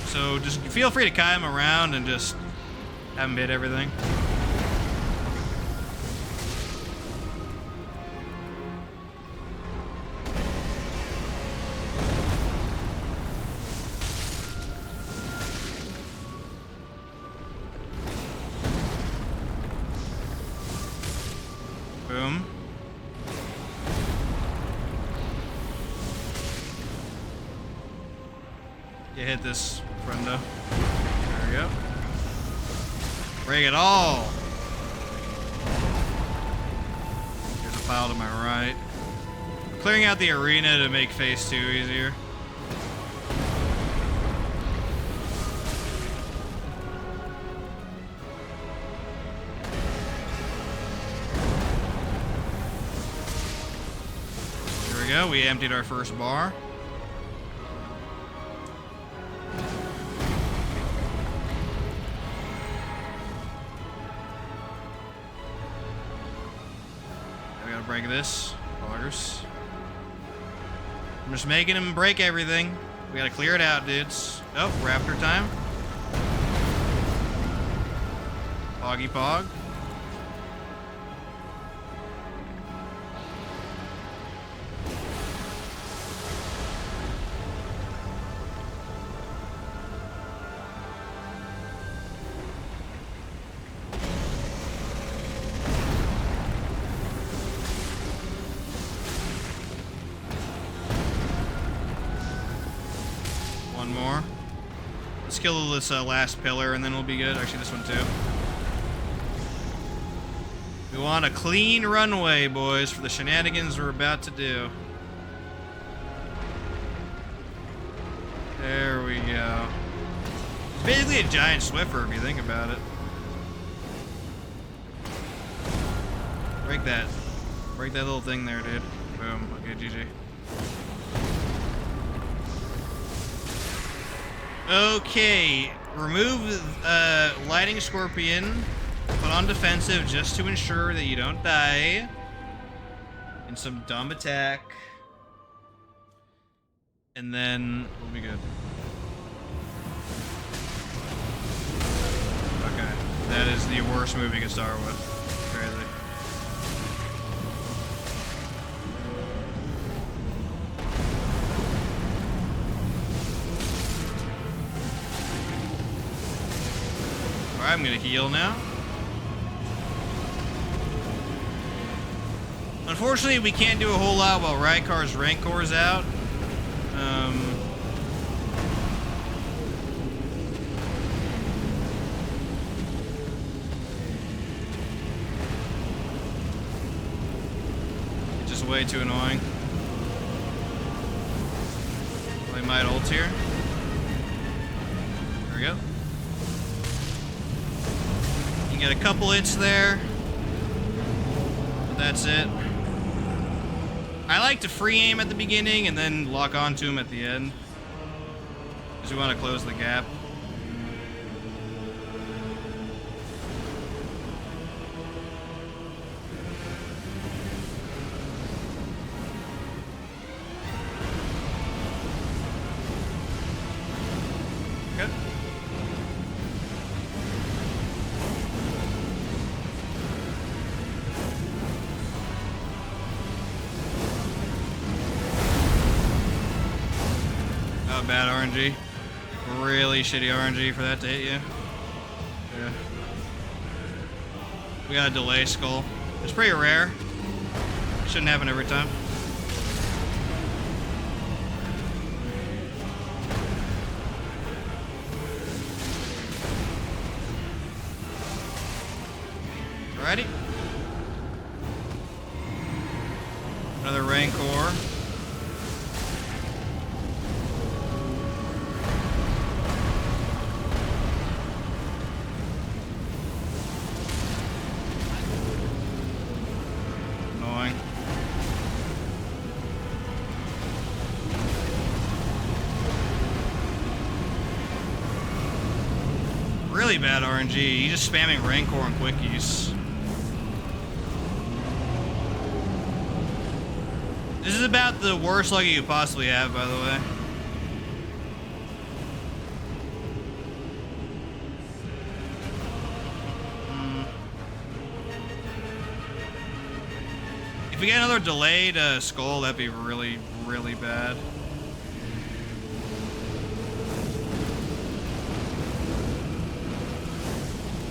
So just feel free to kite him around and just have him hit everything. Boom. You hit this, friendo. There we go. Break it all. Here's a pile to my right. Clearing out the arena to make phase 2 easier. We emptied our first bar. We gotta break this. Daggers. I'm just making him break everything. We gotta clear it out, dudes. Oh, raptor time. Poggy Pog. More. Let's kill this last pillar and then we'll be good. Actually, this one too. We want a clean runway, boys, for the shenanigans we're about to do. There we go. It's basically a giant Swiffer if you think about it. Break that. Break that little thing there, dude. Boom. Okay, GG. Okay, remove Lightning Scorpion, put on defensive just to ensure that you don't die. And some dumb attack. And then we'll be good. Okay, that is the worst move you can start with. Crazy. I'm gonna heal now. Unfortunately, we can't do a whole lot while Rykard's Rancor's out. It's just way too annoying. Well, he might ult here. There we go. You can get a couple hits there. But that's it. I like to free aim at the beginning and then lock onto him at the end. Because we want to close the gap. Okay. Oh, bad RNG. Really shitty RNG for that to hit you. Yeah. We got a delay skull. It's pretty rare. Shouldn't happen every time. Alrighty. Another Rancor. Annoying. Really bad RNG. He's just spamming Rancor and quickies. This is about the worst luck you could possibly have, by the way. If we get another delayed skull, that'd be really, really bad.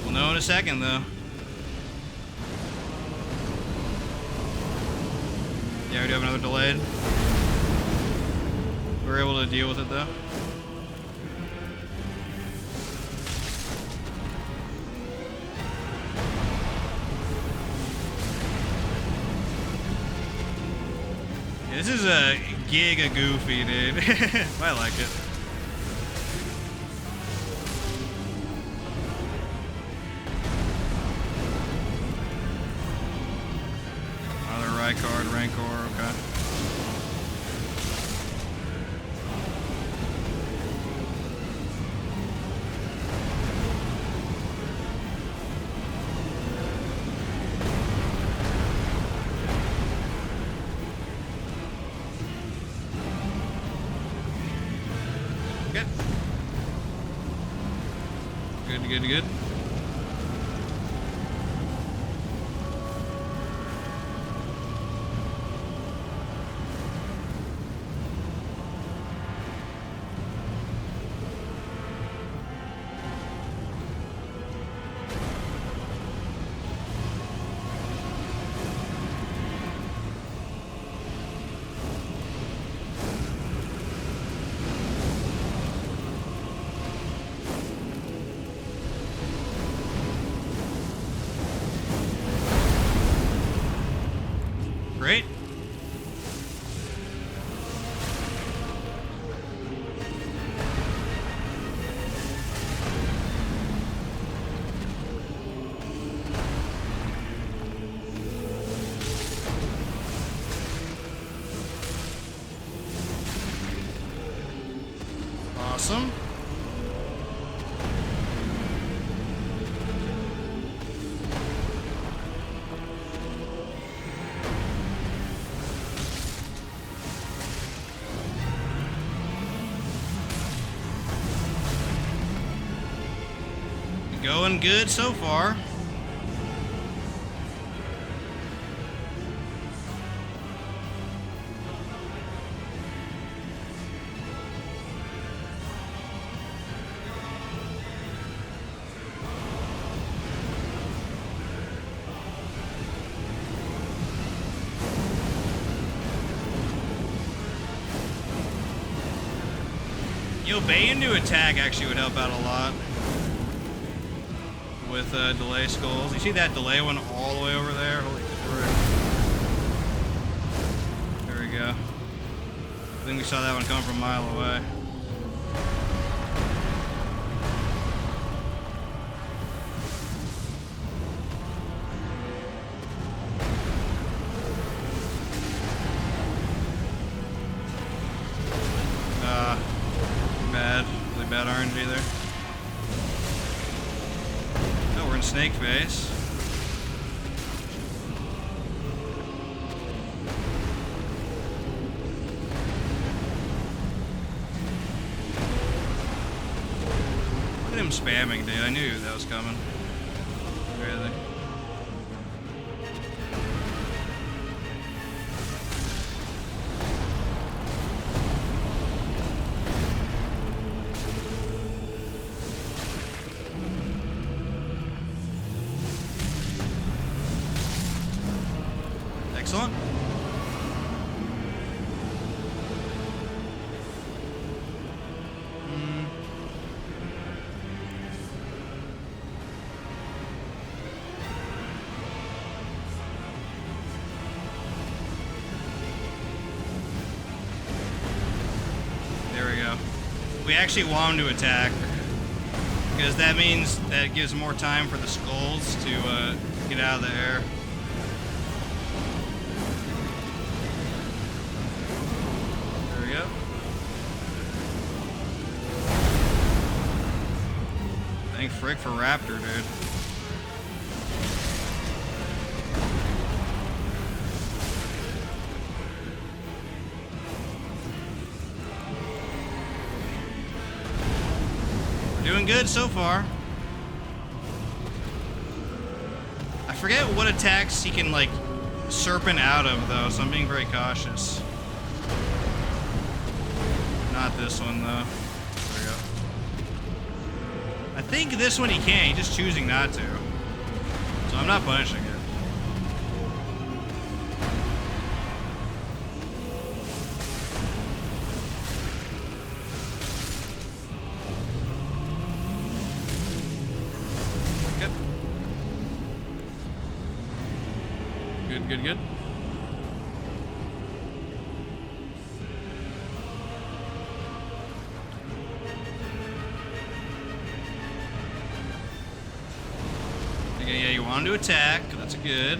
We'll know in a second, though. Yeah, we do have another delayed. We're able to deal with it, though. Yeah, this is a giga goofy, dude. I like it. Another Rykard, Rancor, okay. Good. Great. Awesome. Going good so far. Yo, Bay into attack actually would help out a lot with delay skulls. You see that delay one all the way over there? Holy frick. There we go. I think we saw that one come from a mile away. Really bad RNG there. Oh, we're in snake face. Look at him spamming, dude. I knew that was coming. Really. Excellent. There we go. We actually want him to attack because that means that it gives more time for the skulls to get out of the air. Thank frick for Raptor, dude. We're doing good so far. I forget what attacks he can, like, serpent out of, though, so I'm being very cautious. Not this one, though. There we go. I think this one he can, he's just choosing not to. So I'm not punishing it. Good. Good. Yeah, you want him to attack. That's good.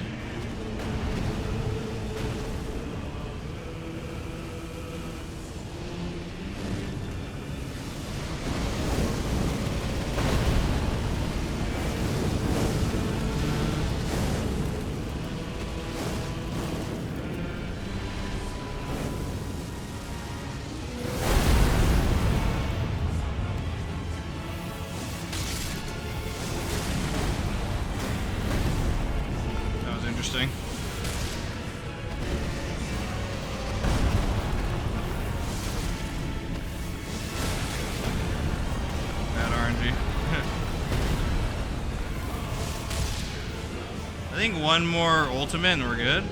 Interesting. Bad RNG. I think one more ultimate and we're good.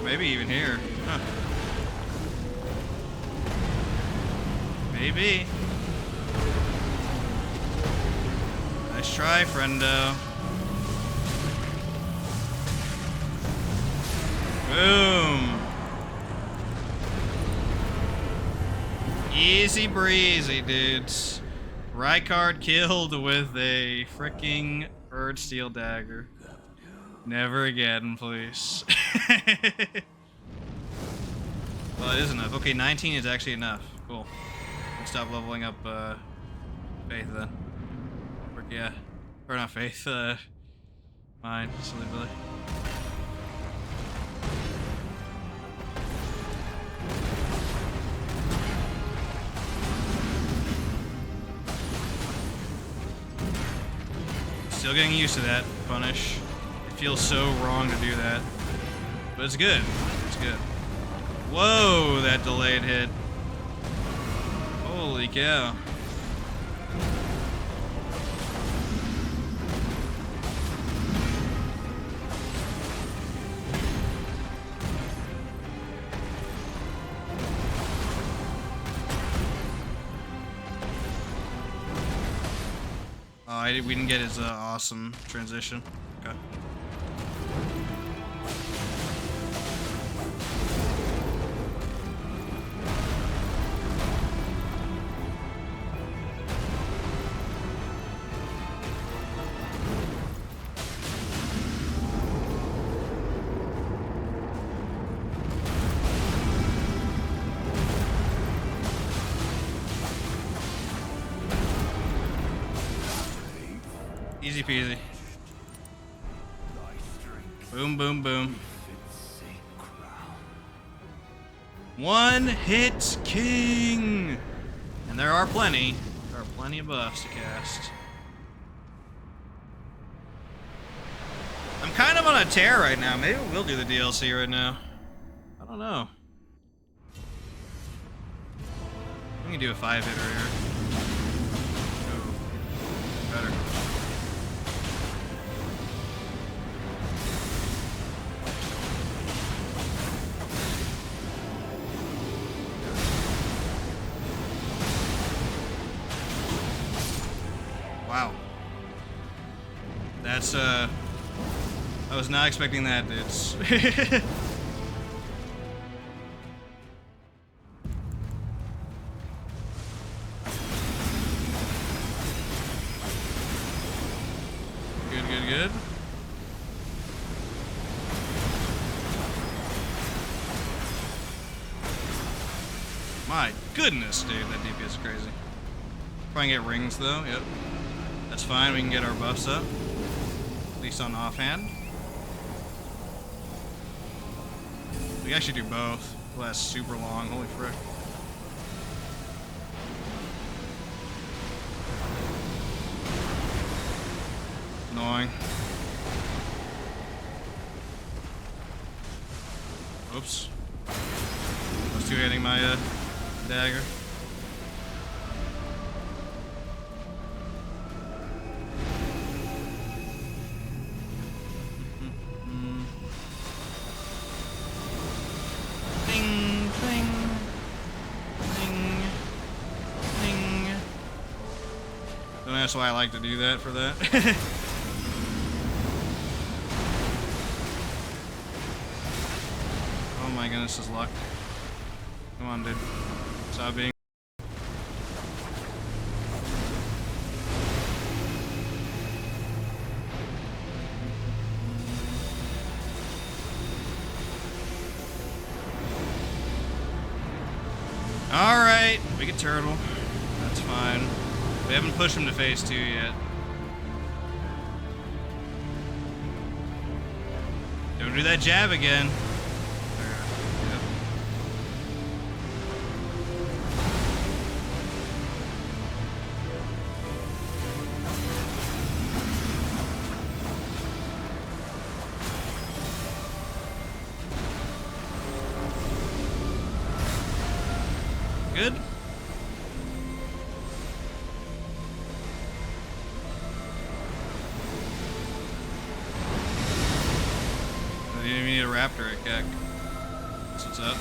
Maybe even here. Huh. Maybe. Nice try, friendo. Boom. Easy breezy, dudes. Rykard killed with a freaking Erdsteel Dagger. Never again, please. Well, it is enough. Okay, 19 is actually enough. Cool. We'll stop leveling up Faith then. Or, yeah. Or not Faith, mine. Silly Billy. Still getting used to that punish. It feels so wrong to do that. But it's good. It's good. Whoa, that delayed hit. Holy cow. Oh, we didn't get his awesome transition. Okay. Easy peasy. Boom, boom, boom. One hit king! And there are plenty. There are plenty of buffs to cast. I'm kind of on a tear right now. Maybe we'll do the DLC right now. I don't know. We can do a 5-hitter here. Oh, better. Wow. That's, I was not expecting that, dudes. Good, good, good. My goodness, dude, that DP is crazy. Probably get rings, though, yep. That's fine, we can get our buffs up. At least on offhand. We can actually do both. It'll last super long, holy frick. Annoying. Oops. I was two-handing my dagger. That's why I like to do that for that. Oh my goodness, this is luck. Come on, dude. Stop being. Alright, we get turtle. That's fine. We haven't pushed him to phase 2 yet. Don't do that jab again. Yep. Good. You didn't even need a raptor at Keck. That's what's up.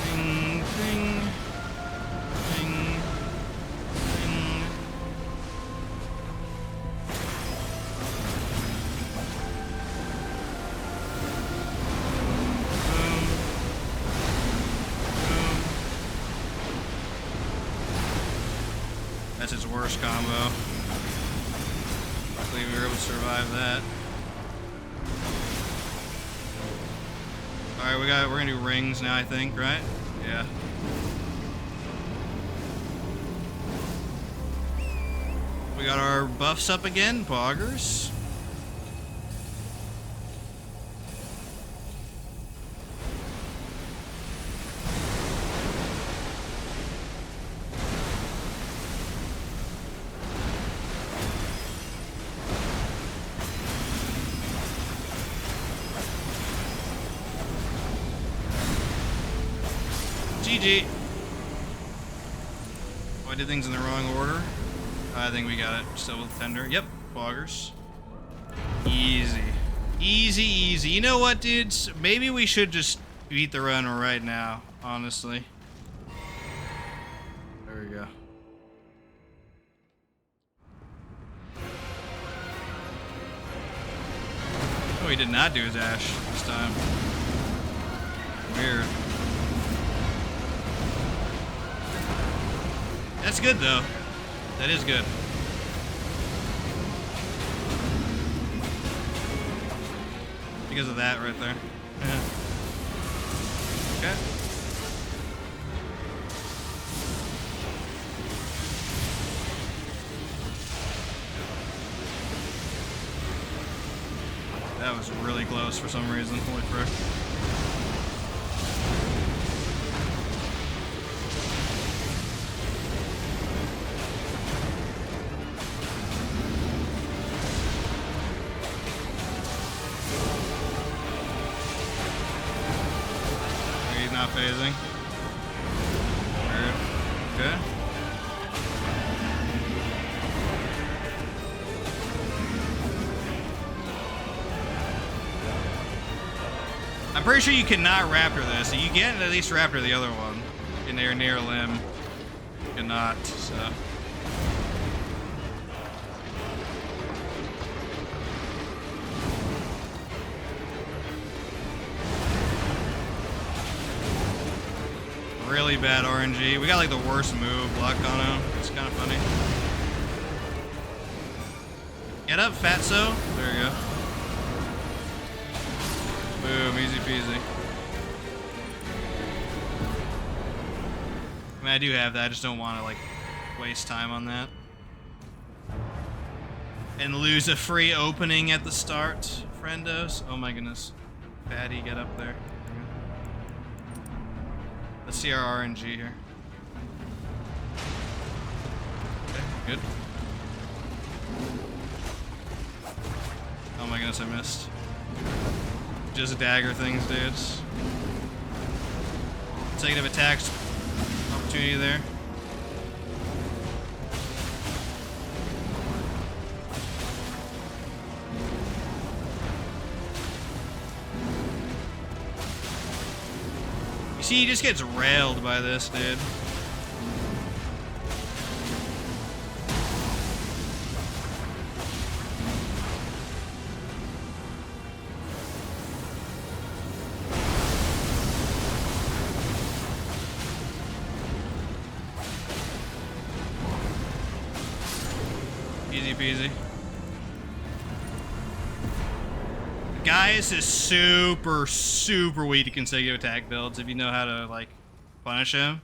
Ding, ding, ding, ding. Boom. Boom. That's its worst combo. Luckily we were able to survive that. Alright, we're gonna do rings now, I think, right? Yeah. We got our buffs up again, poggers. GG. Oh, I did things in the wrong order. I think we got it. Still with tender. Yep. Poggers. Easy. Easy, easy. You know what, dudes? Maybe we should just beat the run right now, honestly. he did not do his Ash this time. Weird. That's good, though. That is good. Because of that right there. Yeah. Okay. That was really close for some reason. Holy frick. He's not phasing. Weird. Okay. I'm pretty sure you cannot Raptor this. You can at least Raptor the other one. In their near limb. You cannot, so. Really bad RNG. We got like the worst move luck on him. It's kind of funny. Get up, Fatso. There you go. Boom, easy peasy. I mean, I do have that. I just don't want to, like, waste time on that. And lose a free opening at the start, friendos. Oh my goodness. Fatty, get up there. Let's see our RNG here. Okay, good. Oh my goodness, I missed. Just dagger things, dudes. Negative attacks. Opportunity there. You see, he just gets railed by this, dude. Easy peasy. Gaius is super, super weak to consecutive attack builds if you know how to, like, punish him.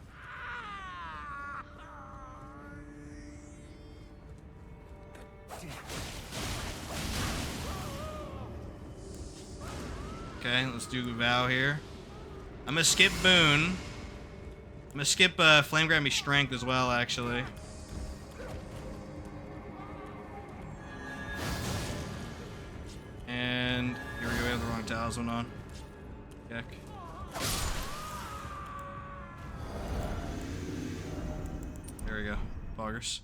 Okay, let's do Vow here. I'm gonna skip Boon. I'm gonna skip Flame Grab Me Strength as well, actually. And here we go, we have the wrong talisman on. Heck. There we go. Boggers.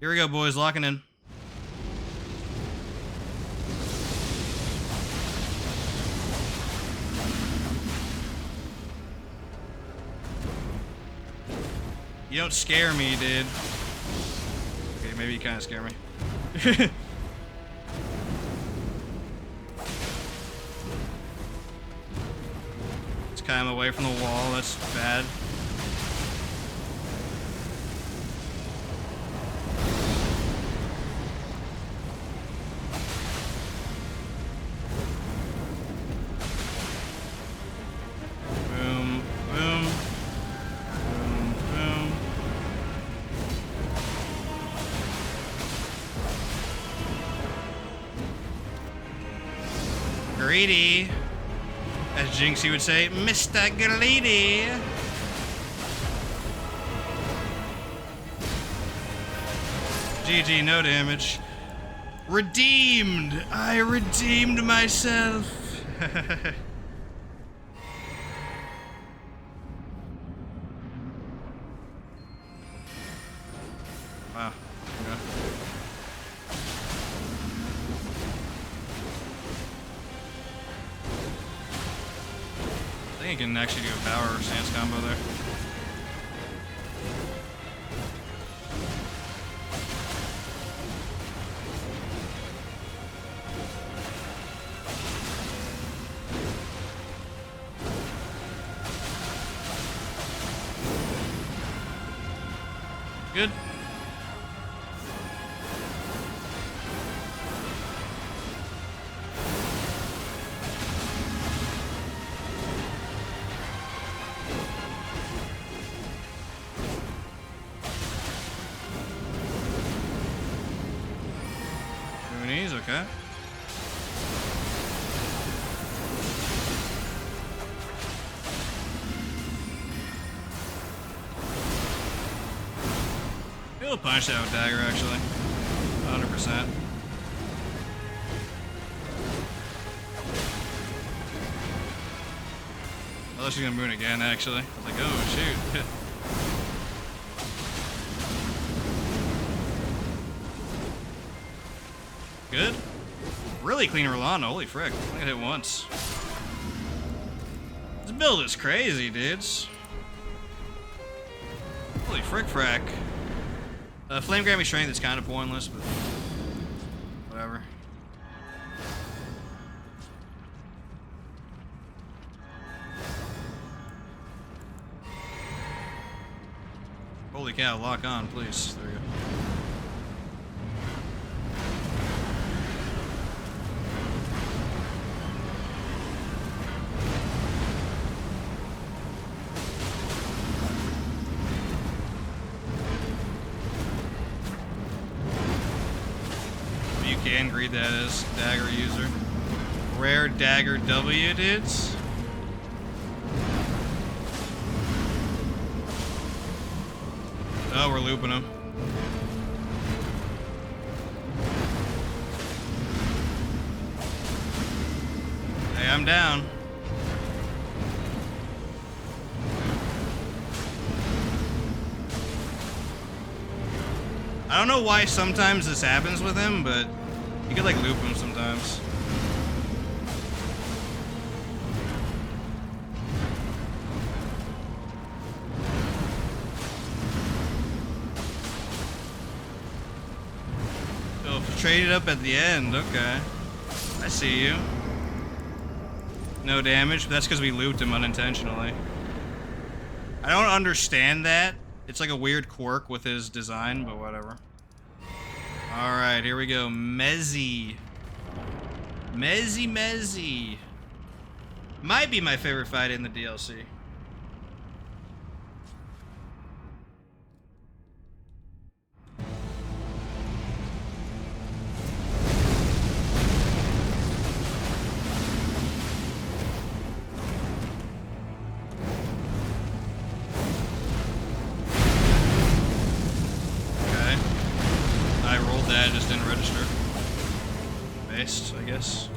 Here we go, boys, locking in. You don't scare me, dude. Okay, maybe you kind of scare me. It's kind of away from the wall. That's bad. Greedy, as Jinxie would say, Mr. Greedy. GG, no damage. Redeemed! I redeemed myself! Wow. Okay. I think I can actually do a power stance combo there. Good. Goonies, okay. He'll punch that with dagger, actually. 100%. I thought she was gonna moon again, actually. I was like, oh, shoot. Good. Really clean Rolanda, holy frick. I only got hit once. This build is crazy, dudes. Holy frick frack. Flame Grammy Strength is kind of pointless, but whatever. Holy cow, lock on, please. There we go. Can read that as dagger user. Rare dagger W, dudes. Oh, we're looping him. Hey, I'm down. I don't know why sometimes this happens with him, but you could like loop him sometimes. Oh, traded up at the end, okay. I see you. No damage, but that's because we looped him unintentionally. I don't understand that. It's like a weird quirk with his design, but whatever. Alright, here we go. Mezzy. Mezzy. Might be my favorite fight in the DLC. That just didn't register. Based, I guess.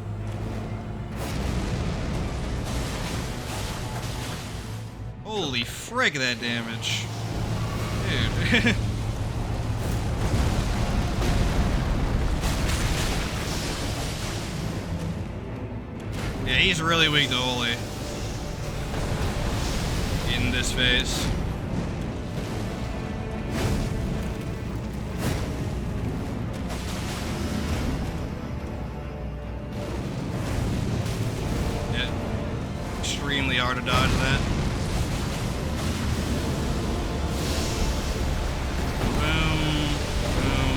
Holy frick, that damage. Dude. Yeah, he's really weak to holy. In this phase. Extremely hard to dodge that. Boom, boom,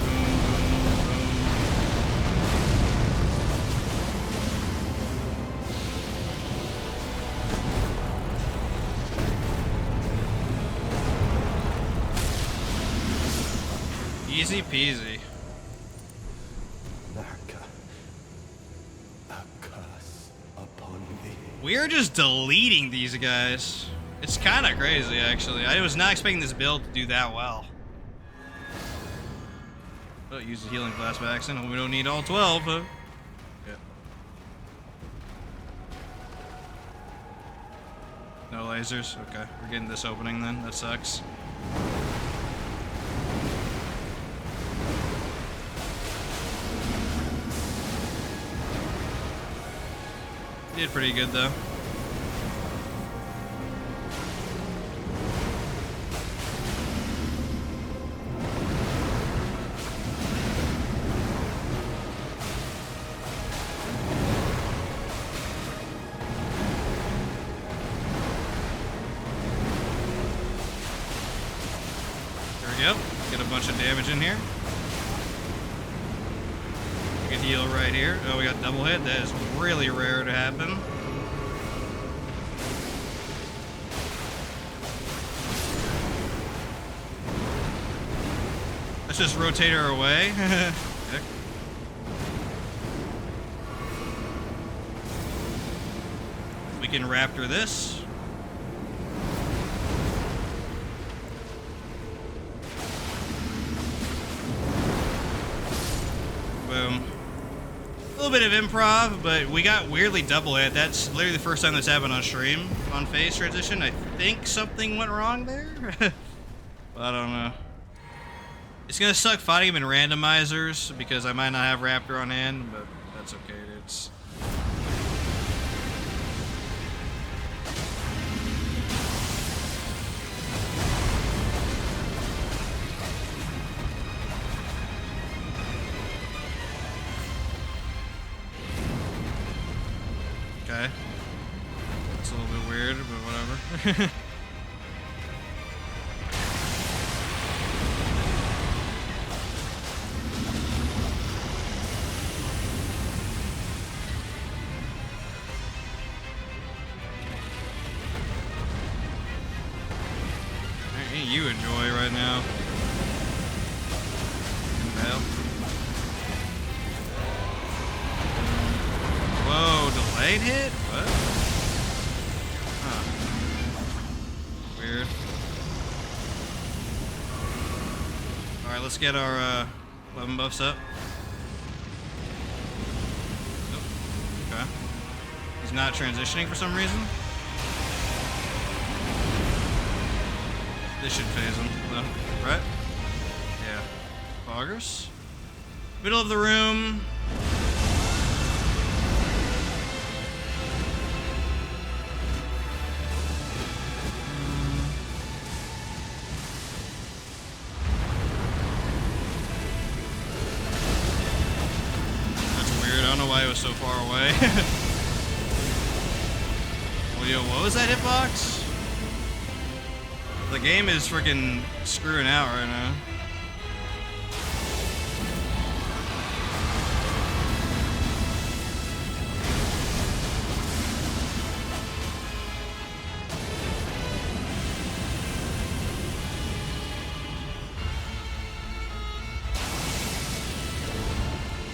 boom, boom, boom. Easy peasy. We're just deleting these guys. It's kind of crazy, actually. I was not expecting this build to do that well. Oh, use the healing blast by accident. We don't need all 12. Yeah. No lasers? Okay. We're getting this opening then. That sucks. Did pretty good though. we go. Get a bunch of damage in here. We can heal right here. Oh, we got double hit. That is really rare to happen. Let's just rotate her away. Okay. We can raptor this. Boom. A little bit of improv, but we got weirdly double hit. That's literally the first time this happened on stream on phase transition. I think something went wrong there. But I don't know. It's gonna suck fighting him in randomizers because I might not have Raptor on hand, but that's okay, dudes. Okay. It's a little bit weird, but whatever. You enjoy right now. Well. Whoa, delayed hit? What? Huh. Weird. Alright, let's get our weapon buffs up. Oh, okay. He's not transitioning for some reason. This should phase him, though, right? Yeah. Boggers. Middle of the room. That's weird. I don't know why it was so far away. Well, yo, what was that hitbox? The game is freaking screwing out right now.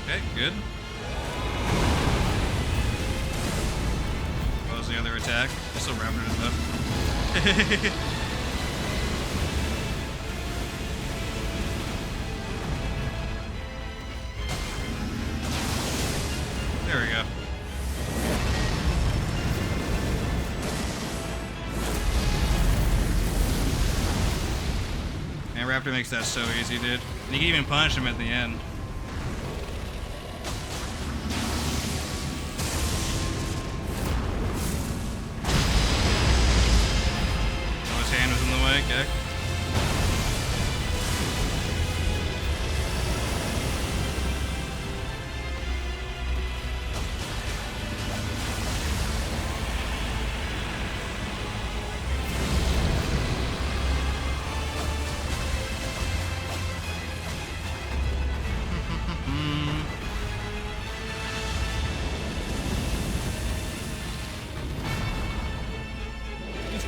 Okay, good. What was the other attack? I still raptored it though. There we go. And Raptor makes that so easy, dude. And you can even punish him at the end. Oh, his hand was in the way, okay.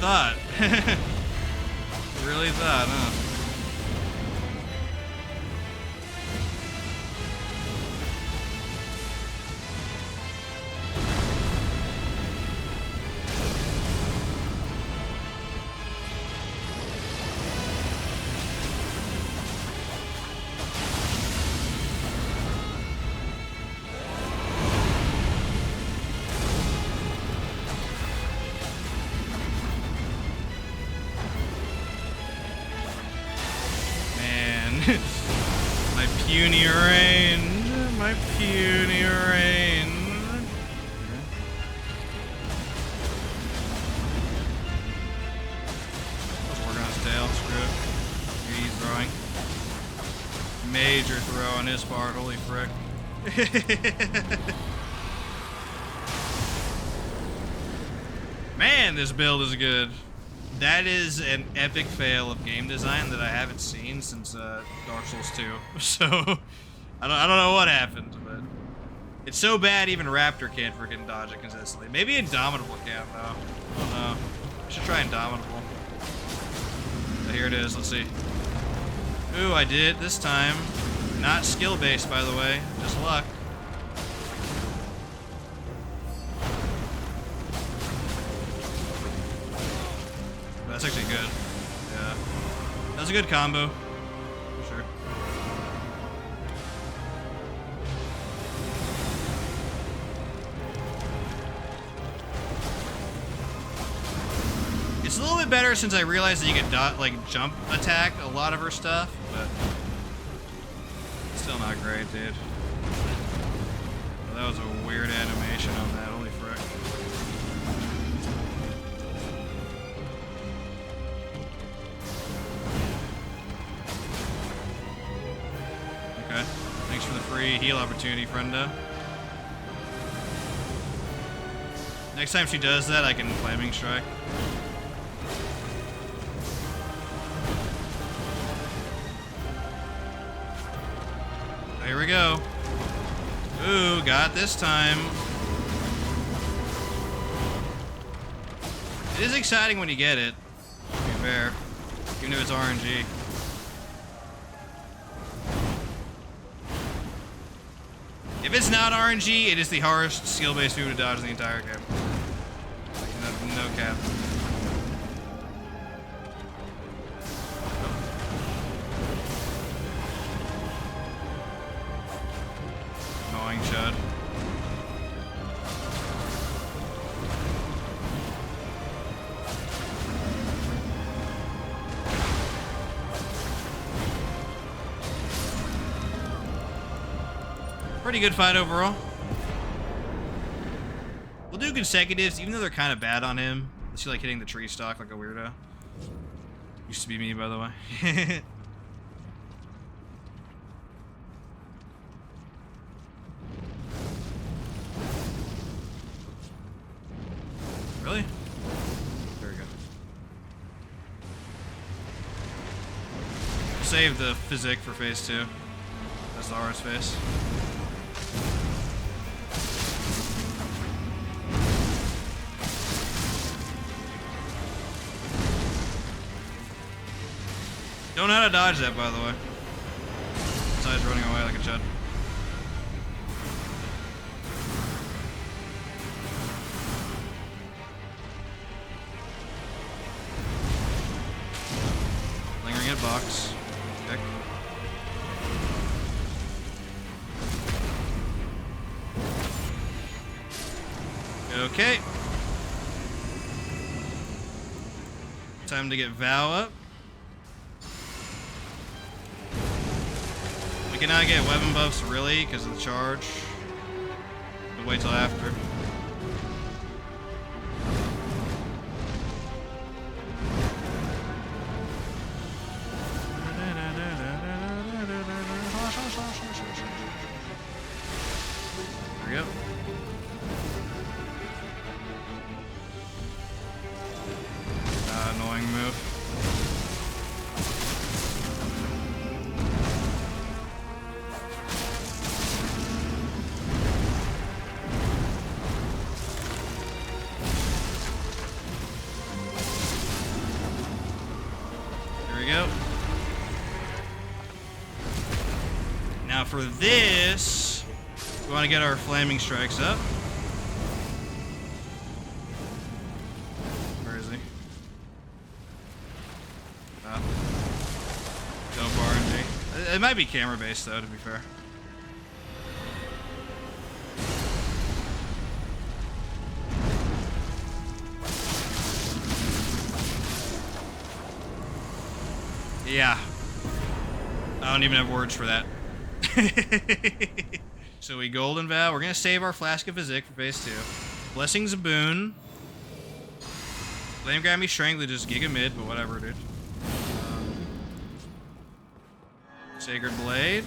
Thought. Really thought, huh? My puny range. My puny range. Let's work on his tail. Screw it. He's throwing. Major throw on his part. Holy frick. Man, this build is good. That is an epic fail of game design that I haven't seen since Dark Souls 2. So I don't know what happened, but it's so bad even Raptor can't freaking dodge it consistently. Maybe Indomitable can though. I don't know. I should try Indomitable. But here it is. Let's see. Ooh, I did it this time. Not skill based, by the way. Just luck. That's actually good. Yeah. That's a good combo. For sure. It's a little bit better since I realized that you could like jump attack a lot of her stuff, but still not great, dude. Well, that was a weird animation on that. Holy frick. Okay. Thanks for the free heal opportunity, friendo. Next time she does that, I can Flaming Strike. Here we go. Ooh, got it this time. It is exciting when you get it, to be fair. Even if it's RNG. If it's not RNG, it is the hardest skill-based move to dodge in the entire game. No cap. Annoying Chud. Pretty good fight overall. We'll do consecutives, even though they're kind of bad on him. Unless you like hitting the tree stalk like a weirdo. Used to be me, by the way. Really? There we go. Save the physic for phase 2. That's the Aura's face. Don't know how to dodge that, by the way. Besides running away like a chud. Lingering at box. Pick. Okay. Time to get Vow up. We cannot get weapon buffs really because of the charge. We'll wait till after. There we go. Annoying move. Now for this, we want to get our flaming strikes up. Where is he? Oh. Dope RNG. It might be camera based though, to be fair. Yeah. I don't even have words for that. So we Golden Vow. We're going to save our Flask of Physic for phase 2. Blessing's a boon. Flame Grammy Strength, just Giga Mid, but whatever, dude. Sacred Blade.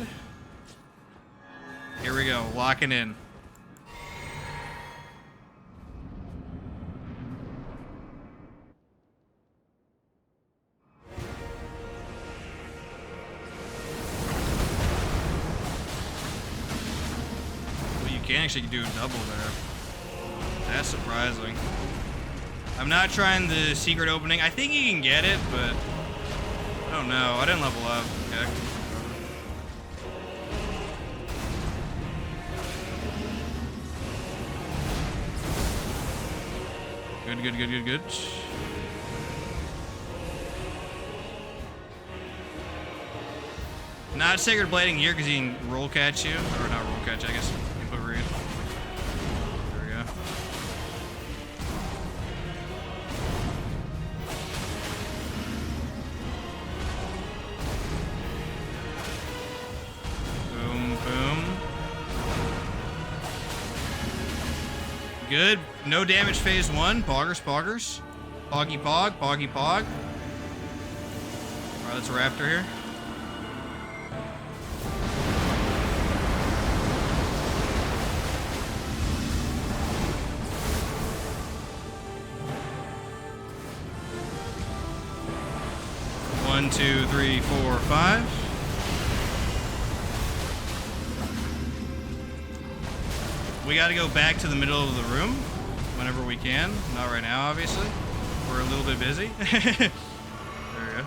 Here we go. Locking in. can actually do a double there. That's surprising. I'm not trying the secret opening. I think you can get it, but I don't know. I didn't level up. Okay. Good. Not sacred blading here because he can roll catch you. Or not roll catch, I guess. Input read. There we go. Boom. Good. No damage phase 1. Poggers. Poggy pog. Alright, let's raptor here. One, two, three, four, five. We gotta go back to the middle of the room whenever we can. Not right now, obviously. We're a little bit busy. There we go.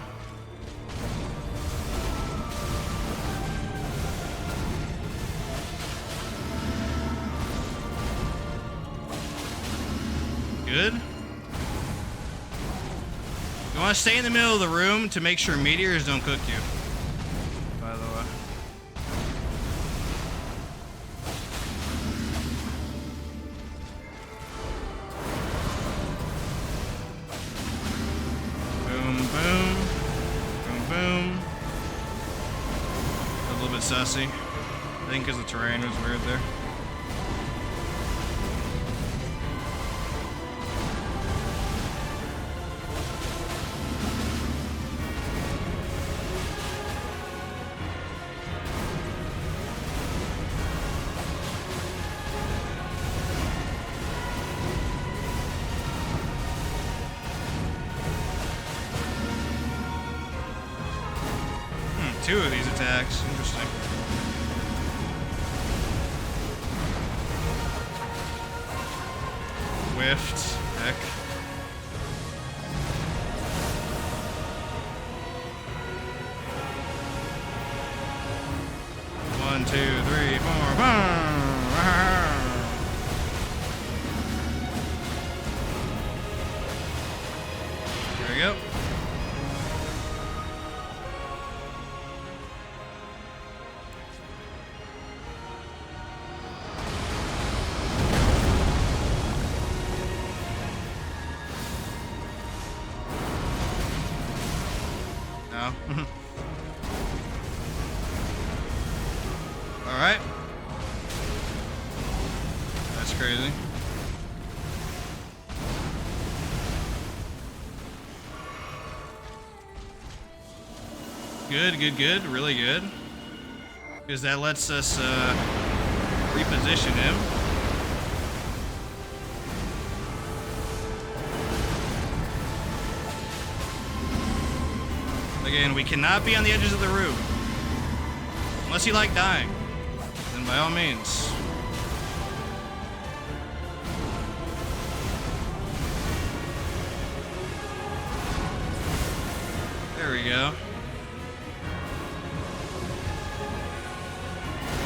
Good. You want to stay in the middle of the room to make sure meteors don't cook you, by the way. Boom. A little bit sussy. I think because the terrain was weird there. Two of these attacks. Interesting. Whiffed. Heck. One, two, three, four, five. There we go. Alright. That's crazy. Good. Really good. Because that lets us reposition him. Again, we cannot be on the edges of the room. Unless you like dying. Then by all means. There we go.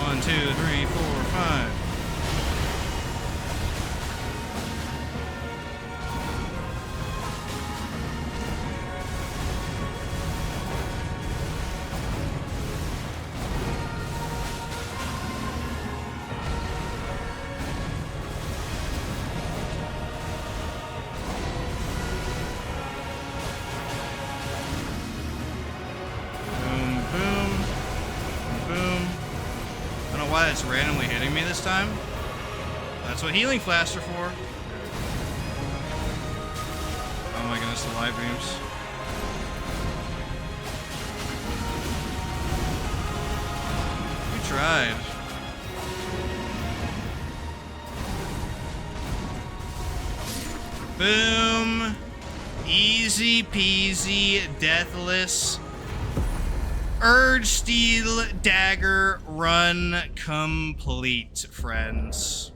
1, 2, 3, 4, 5. Why it's randomly hitting me this time. That's what healing flasks are for. Oh my goodness, the light beams. We tried. Boom. Easy peasy, deathless Erdsteel Dagger run complete, friends.